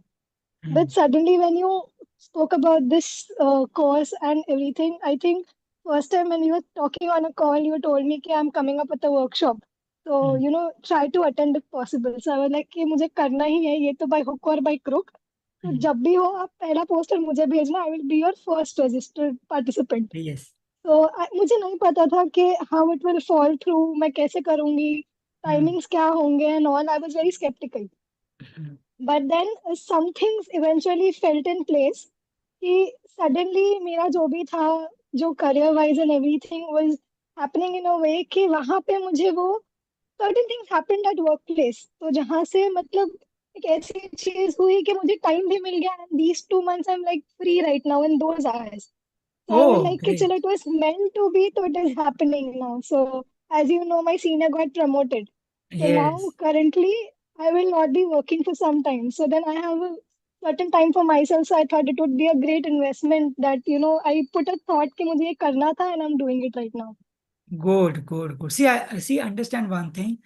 Hmm. But suddenly, when you spoke about this course and everything, I think first time when you were talking on a call, you told me कि I'm coming up with a workshop. So, Hmm. try to attend if possible. So I was like कि मुझे करना ही है ये तो by hook or by crook. तो Hmm. जब भी हो आप पहला पोस्टर मुझे भेजना. I will be your first registered participant. Yes. तो मुझे नहीं पता था कि how it will fall through, मैं कैसे करूँगी, Hmm. timings क्या होंगे and all. I was very skeptical. Hmm. But then some things eventually felt in place कि suddenly मेरा जो भी था, जो career wise and everything was happening in a way कि वहां पे मुझे वो certain things happened at workplace. तो जहां से मतलब एक ऐसी चीज हुई कि मुझे टाइम भी मिल गया. And these 2 months I'm like free right now in those hours. So I was Oh, like कि great. चलो it was meant to be, so it is happening now. So as you know, my senior got promoted. So now Yes. currently I will not be working for some time. So then I have a certain time for myself. So I thought it would be a great investment that, I put a thought कि मुझे ये करना था and I'm doing it right now. Good, good, good. See, understand one thing.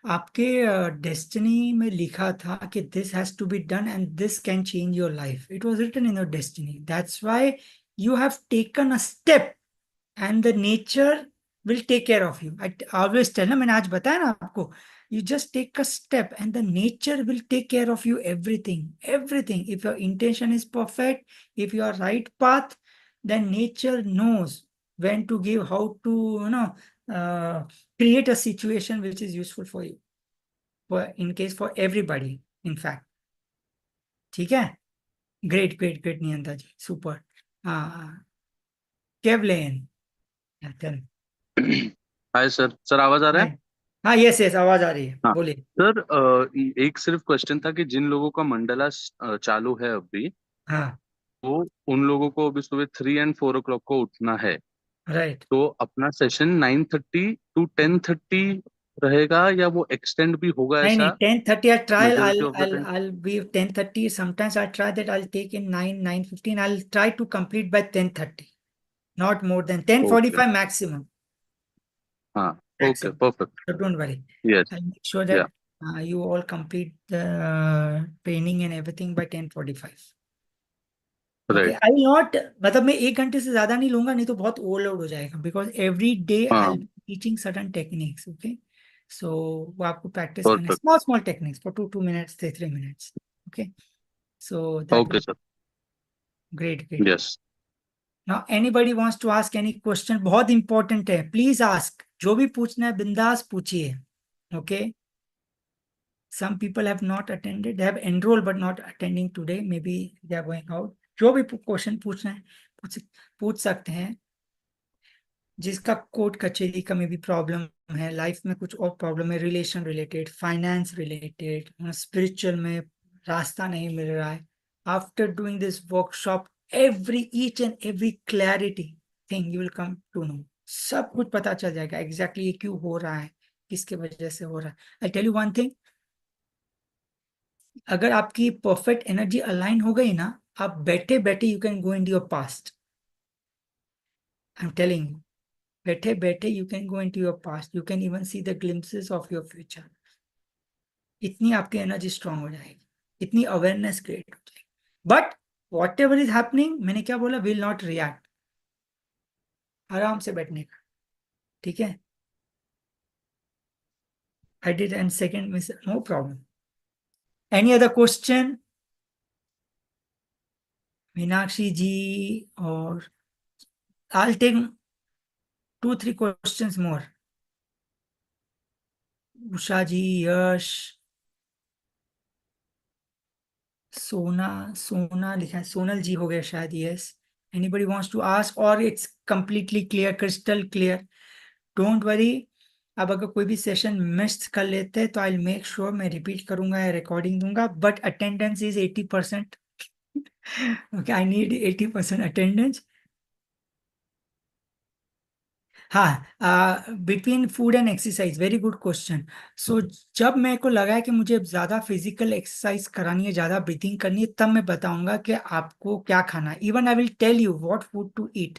आपके destiny में लिखा था कि this has to be done and this can change your life. It was written in your destiny. That's why you have taken a step and the nature will take care of you. I always tell ना, मैंने आज बताया ना आपको, you just take a step and the nature will take care of you everything, everything. If your intention is perfect, if you are right path, then nature knows when to give, how to, create a situation which is useful for you, for in case for everybody, in fact. ठीक है? Great, great, great, नियंता जी, super. Kevlin, yeah, tell me. Hi sir. Sir आवाज आ रहा है? Hi. हाँ, yes yes, आवाज आ रही है, हाँ बोलिए. सर, एक सिर्फ क्वेश्चन था कि जिन लोगों का मंडला चालू है अभी, हाँ, वो उन लोगों को अभी सुबह 3 and 4 o'clock को उठना है. राइट. तो अपना सेशन 9:30 to 10:30 रहेगा या वो एक्सटेंड भी होगा नहीं नहीं, ऐसा? 10:30 I try. Majority of the time. I'll be 10:30. Sometimes I try that I'll take in 9:15. I'll try to complete by 10:30. Not more than okay. 10:45 maximum. हाँ. Okay, Maximum. Perfect. So don't worry. Yes. I'll make sure या. that you all complete the training and everything by 10:45. Okay, right. I not, मतलब मैं 1 घंटे से ज्यादा नहीं लूंगा, नहीं तो बहुत ओवरलोड हो जाएगा. बिकॉज एवरी डे आई हाँ. Teaching certain techniques. Okay, so वो आपको प्रैक्टिस करना है, perfect. Small small techniques for 2 minutes 3 minutes. Okay, so that okay will sir. Great great. Yes. Now anybody wants to ask any question, बहुत important है, please ask. जो भी पूछना है बिंदास पूछिए. Okay, some people have not attended, they have enrolled but not attending today, maybe they are going out. जो भी क्वेश्चन पूछना है पूछ सकते हैं. जिसका कोर्ट कचहरी का में भी प्रॉब्लम है, लाइफ में कुछ और प्रॉब्लम है, relation related, finance related, spiritual में रास्ता नहीं मिल रहा है, after doing this workshop every each and every clarity thing you will come to know. सब कुछ पता चल जाएगा एग्जैक्टली ये क्यों हो रहा है, किसके वजह से हो रहा है. I tell you one thing, अगर आपकी परफेक्ट एनर्जी अलाइन हो गई ना, आप बैठे बैठे you can go in your past. I am telling you, बैठे बैठे you can go into your past, you can even see the glimpses of your future. इतनी आपकी एनर्जी स्ट्रांग हो जाएगी, इतनी अवेयरनेस क्रिएट हो जाएगी. But what ever is happening, मैंने क्या बोला, विल नॉट रिएक्ट. आराम से बैठने का. ठीक है, I did and second miss, no problem. Any other question? Meenakshi ji, और I'll take 2-3 questions more. Usha जी, यश, सोना लिखा है, सोनल जी हो गया शायद. Yes, anybody wants to ask, और it's completely clear, crystal clear. Don't worry. अब अगर कोई भी सेशन मिस कर लेते हैं तो आई मेक श्योर मैं रिपीट करूंगा या रिकॉर्डिंग दूंगा, but attendance is 80%. Okay, I need 80% attendance. हाँ, between food and exercise, very good question. So जब मेरे को लगा है कि मुझे ज्यादा फिजिकल एक्सरसाइज करानी है, ज्यादा ब्रीथिंग करनी है, तब मैं बताऊंगा कि आपको क्या खाना है. Even I will tell you what food to eat.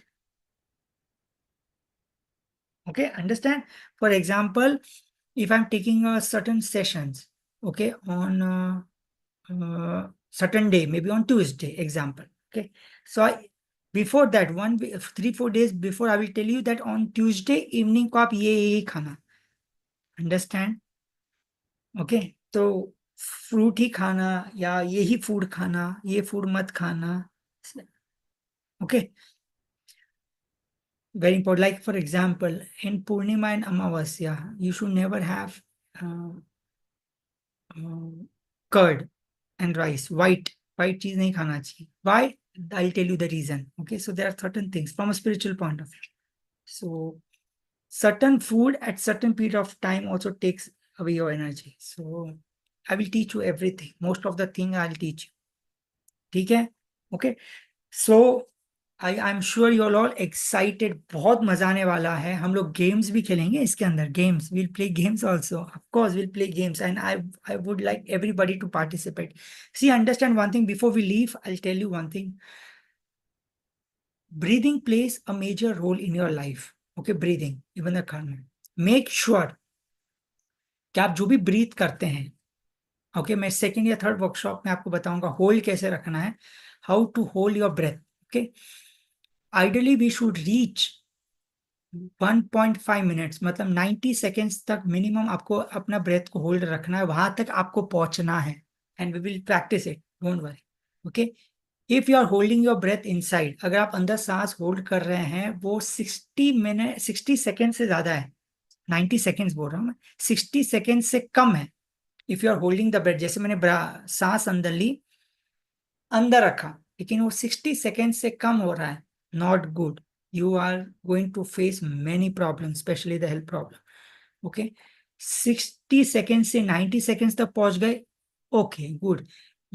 Okay, understand? For example, if I'm taking a certain sessions, okay, on certain day, maybe on Tuesday, example, okay. So before that, 3-4 days before, I will tell you that on Tuesday evening को आप ये खाना. Understand? Okay, तो fruit ही खाना या यही food खाना, ये फूड मत खाना. Okay. Very important. Like for example, in Purnima and Amavasya, you should never have curd and rice. White cheese nahi khana chahiye. Why? I'll tell you the reason. Okay, so there are certain things from a spiritual point of view. So certain food at certain period of time also takes away your energy. So I will teach you everything. Most of the thing I'll teach you. ठीक है? Okay. So I am sure you all excited. बहुत मजा आने वाला है. हम लोग games भी खेलेंगे इसके अंदर. Games, will play games also, of course will play games, and I would like everybody to participate. See, understand one thing before we leave. I tell you one thing. Breathing plays a major role in your life. Okay, breathing, even the karma. Make sure कि आप जो भी breathe करते हैं, okay, मैं second या third workshop में आपको बताऊंगा होल्ड कैसे रखना है, how to hold your breath. Okay, ideally we should reach 1.5 minutes, मतलब 90 seconds तक मिनिमम आपको अपना ब्रेथ को होल्ड रखना है. वहां तक आपको पहुंचना है. And we will practice it, don't worry. Okay, if you are holding your breath inside, अगर आप अंदर सांस होल्ड कर रहे हैं, वो 60 सेकेंड से ज्यादा है. 90 सेकेंड्स बोल रहा हूँ मैं, 60 सेकेंड से कम है. If you are holding the breath, जैसे मैंने सांस अंदर ली, अंदर रखा, लेकिन वो 60 सेकेंड से कम हो रहा है, not good. You are going to face many problems, especially the health problem. Okay, 60 seconds से 90 seconds तक पहुंच गए, okay, good.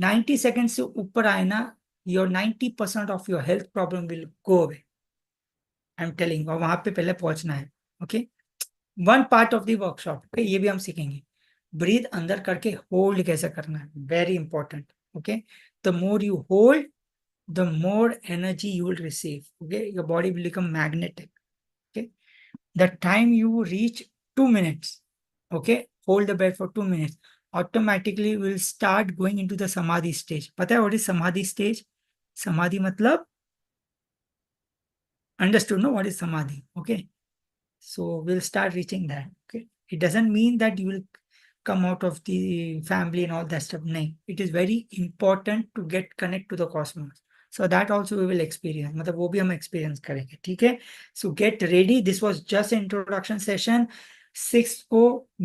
90 seconds से ऊपर आए ना, your 90% of your health problem will go away. I'm telling you, वहां पे पहले पहुंचना है. Okay, one part of the workshop. Okay, ये भी हम सीखेंगे. ब्रीथ अंदर करके होल्ड कैसे करना है, very important. Okay, the more you hold, the more energy you will receive. Okay, your body will become magnetic. Okay, the time you reach 2 minutes, okay, hold the breath for 2 minutes, automatically will start going into the samadhi stage. पता है what is samadhi stage? Samadhi मतलब, understood, no? What is samadhi? Okay, so we'll start reaching that. Okay, it doesn't mean that you will come out of the family and all that stuff. No, it is very important to get connect to the cosmos. So that also we will experience. मतलब वो भी हम experience करेंगे. ठीक है? So get ready. This was just an introduction session. 6 को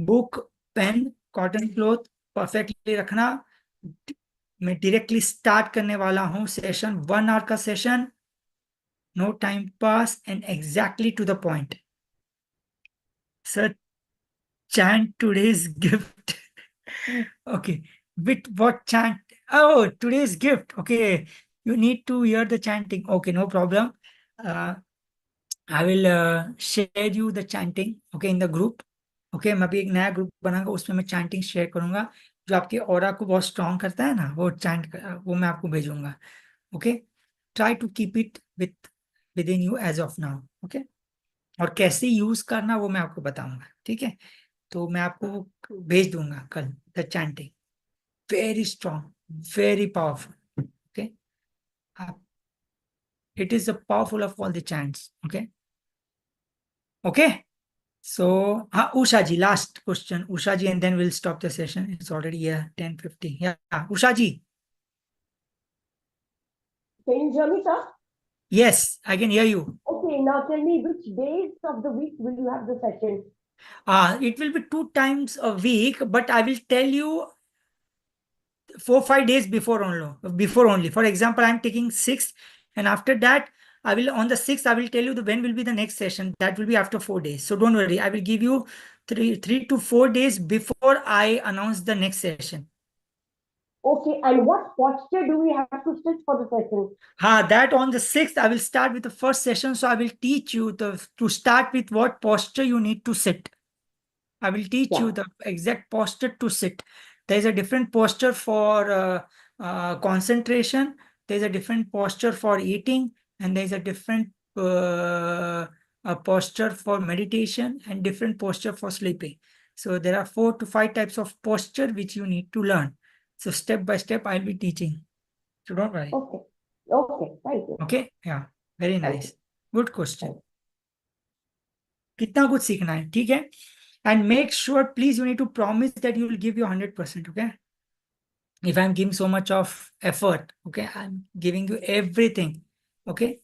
book, pen, cotton cloth perfectly रखना. मैं directly start करने वाला हूँ session. 1 hour का session. No time pass and exactly to the point. Sir, chant today's gift. Okay, with what chant? Oh, today's gift. Okay, you need to hear the chanting. Okay, no problem. I will share you the chanting. Okay, in the group. Okay, मैं भी एक नया group बनाऊंगा, उसमें मैं chanting share करूंगा, जो आपके ऑरा को बहुत स्ट्रॉन्ग करता है ना, वो चैंट, वो मैं आपको भेजूंगा. Okay, try to keep it within you as of now. Okay, और कैसे यूज करना वो मैं आपको बताऊंगा. ठीक है, तो मैं आपको भेज दूंगा कल the chanting. Very strong, very powerful. Okay, it is the powerful of all the chants. Okay, okay. So Usha ji, last question, Usha ji, and then we'll stop the session. It's already 10:50. Yeah, Usha ji. Can you hear me, sir? Yes, I can hear you. Okay, now tell me which days of the week will you have the session? It will be 2 times a week, but I will tell you 4-5 days before only. For example, I'm taking 6th, and after that, I will, on the 6th, I will tell you when will be the next session. That will be after 4 days. So don't worry, I will give you 3 to 4 days before I announce the next session. Okay, and what posture do we have to sit for the session? That on the 6th, I will start with the first session. So I will teach you to start with what posture you need to sit. I will teach you the exact posture to sit. There is a different posture for concentration. There is a different posture for eating, and there is a different a posture for meditation and different posture for sleeping. So there are 4 to 5 types of posture which you need to learn. So step by step, I'll be teaching. So don't worry. Okay. Okay, thank you. Okay? Yeah. Very Thank nice. Good question. कितना कुछ सीखना है, ठीक है? And make sure, please, you need to promise that you will give your 100%, okay? If I'm giving so much of effort, okay, I'm giving you everything, okay?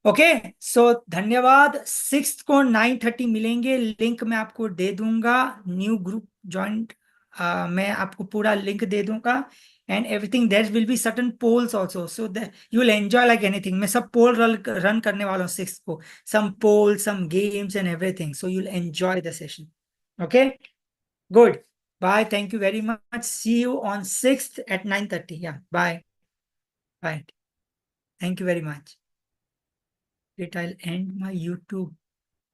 Okay, so धन्यवाद. 6th को 9:30 मिलेंगे. Link मैं आपको दे दूंगा. New group join मैं आपको पूरा link दे दूंगा. And everything, there will be certain polls also, so that you will enjoy like anything. मैं सब poll run करने वाला हूँ 6th को. Some polls, some games and everything, so you'll enjoy the session. Okay, good. Bye. Thank you very much. See you on 6th at 9:30. Yeah. Bye. Bye. Thank you very much. I'll end my YouTube.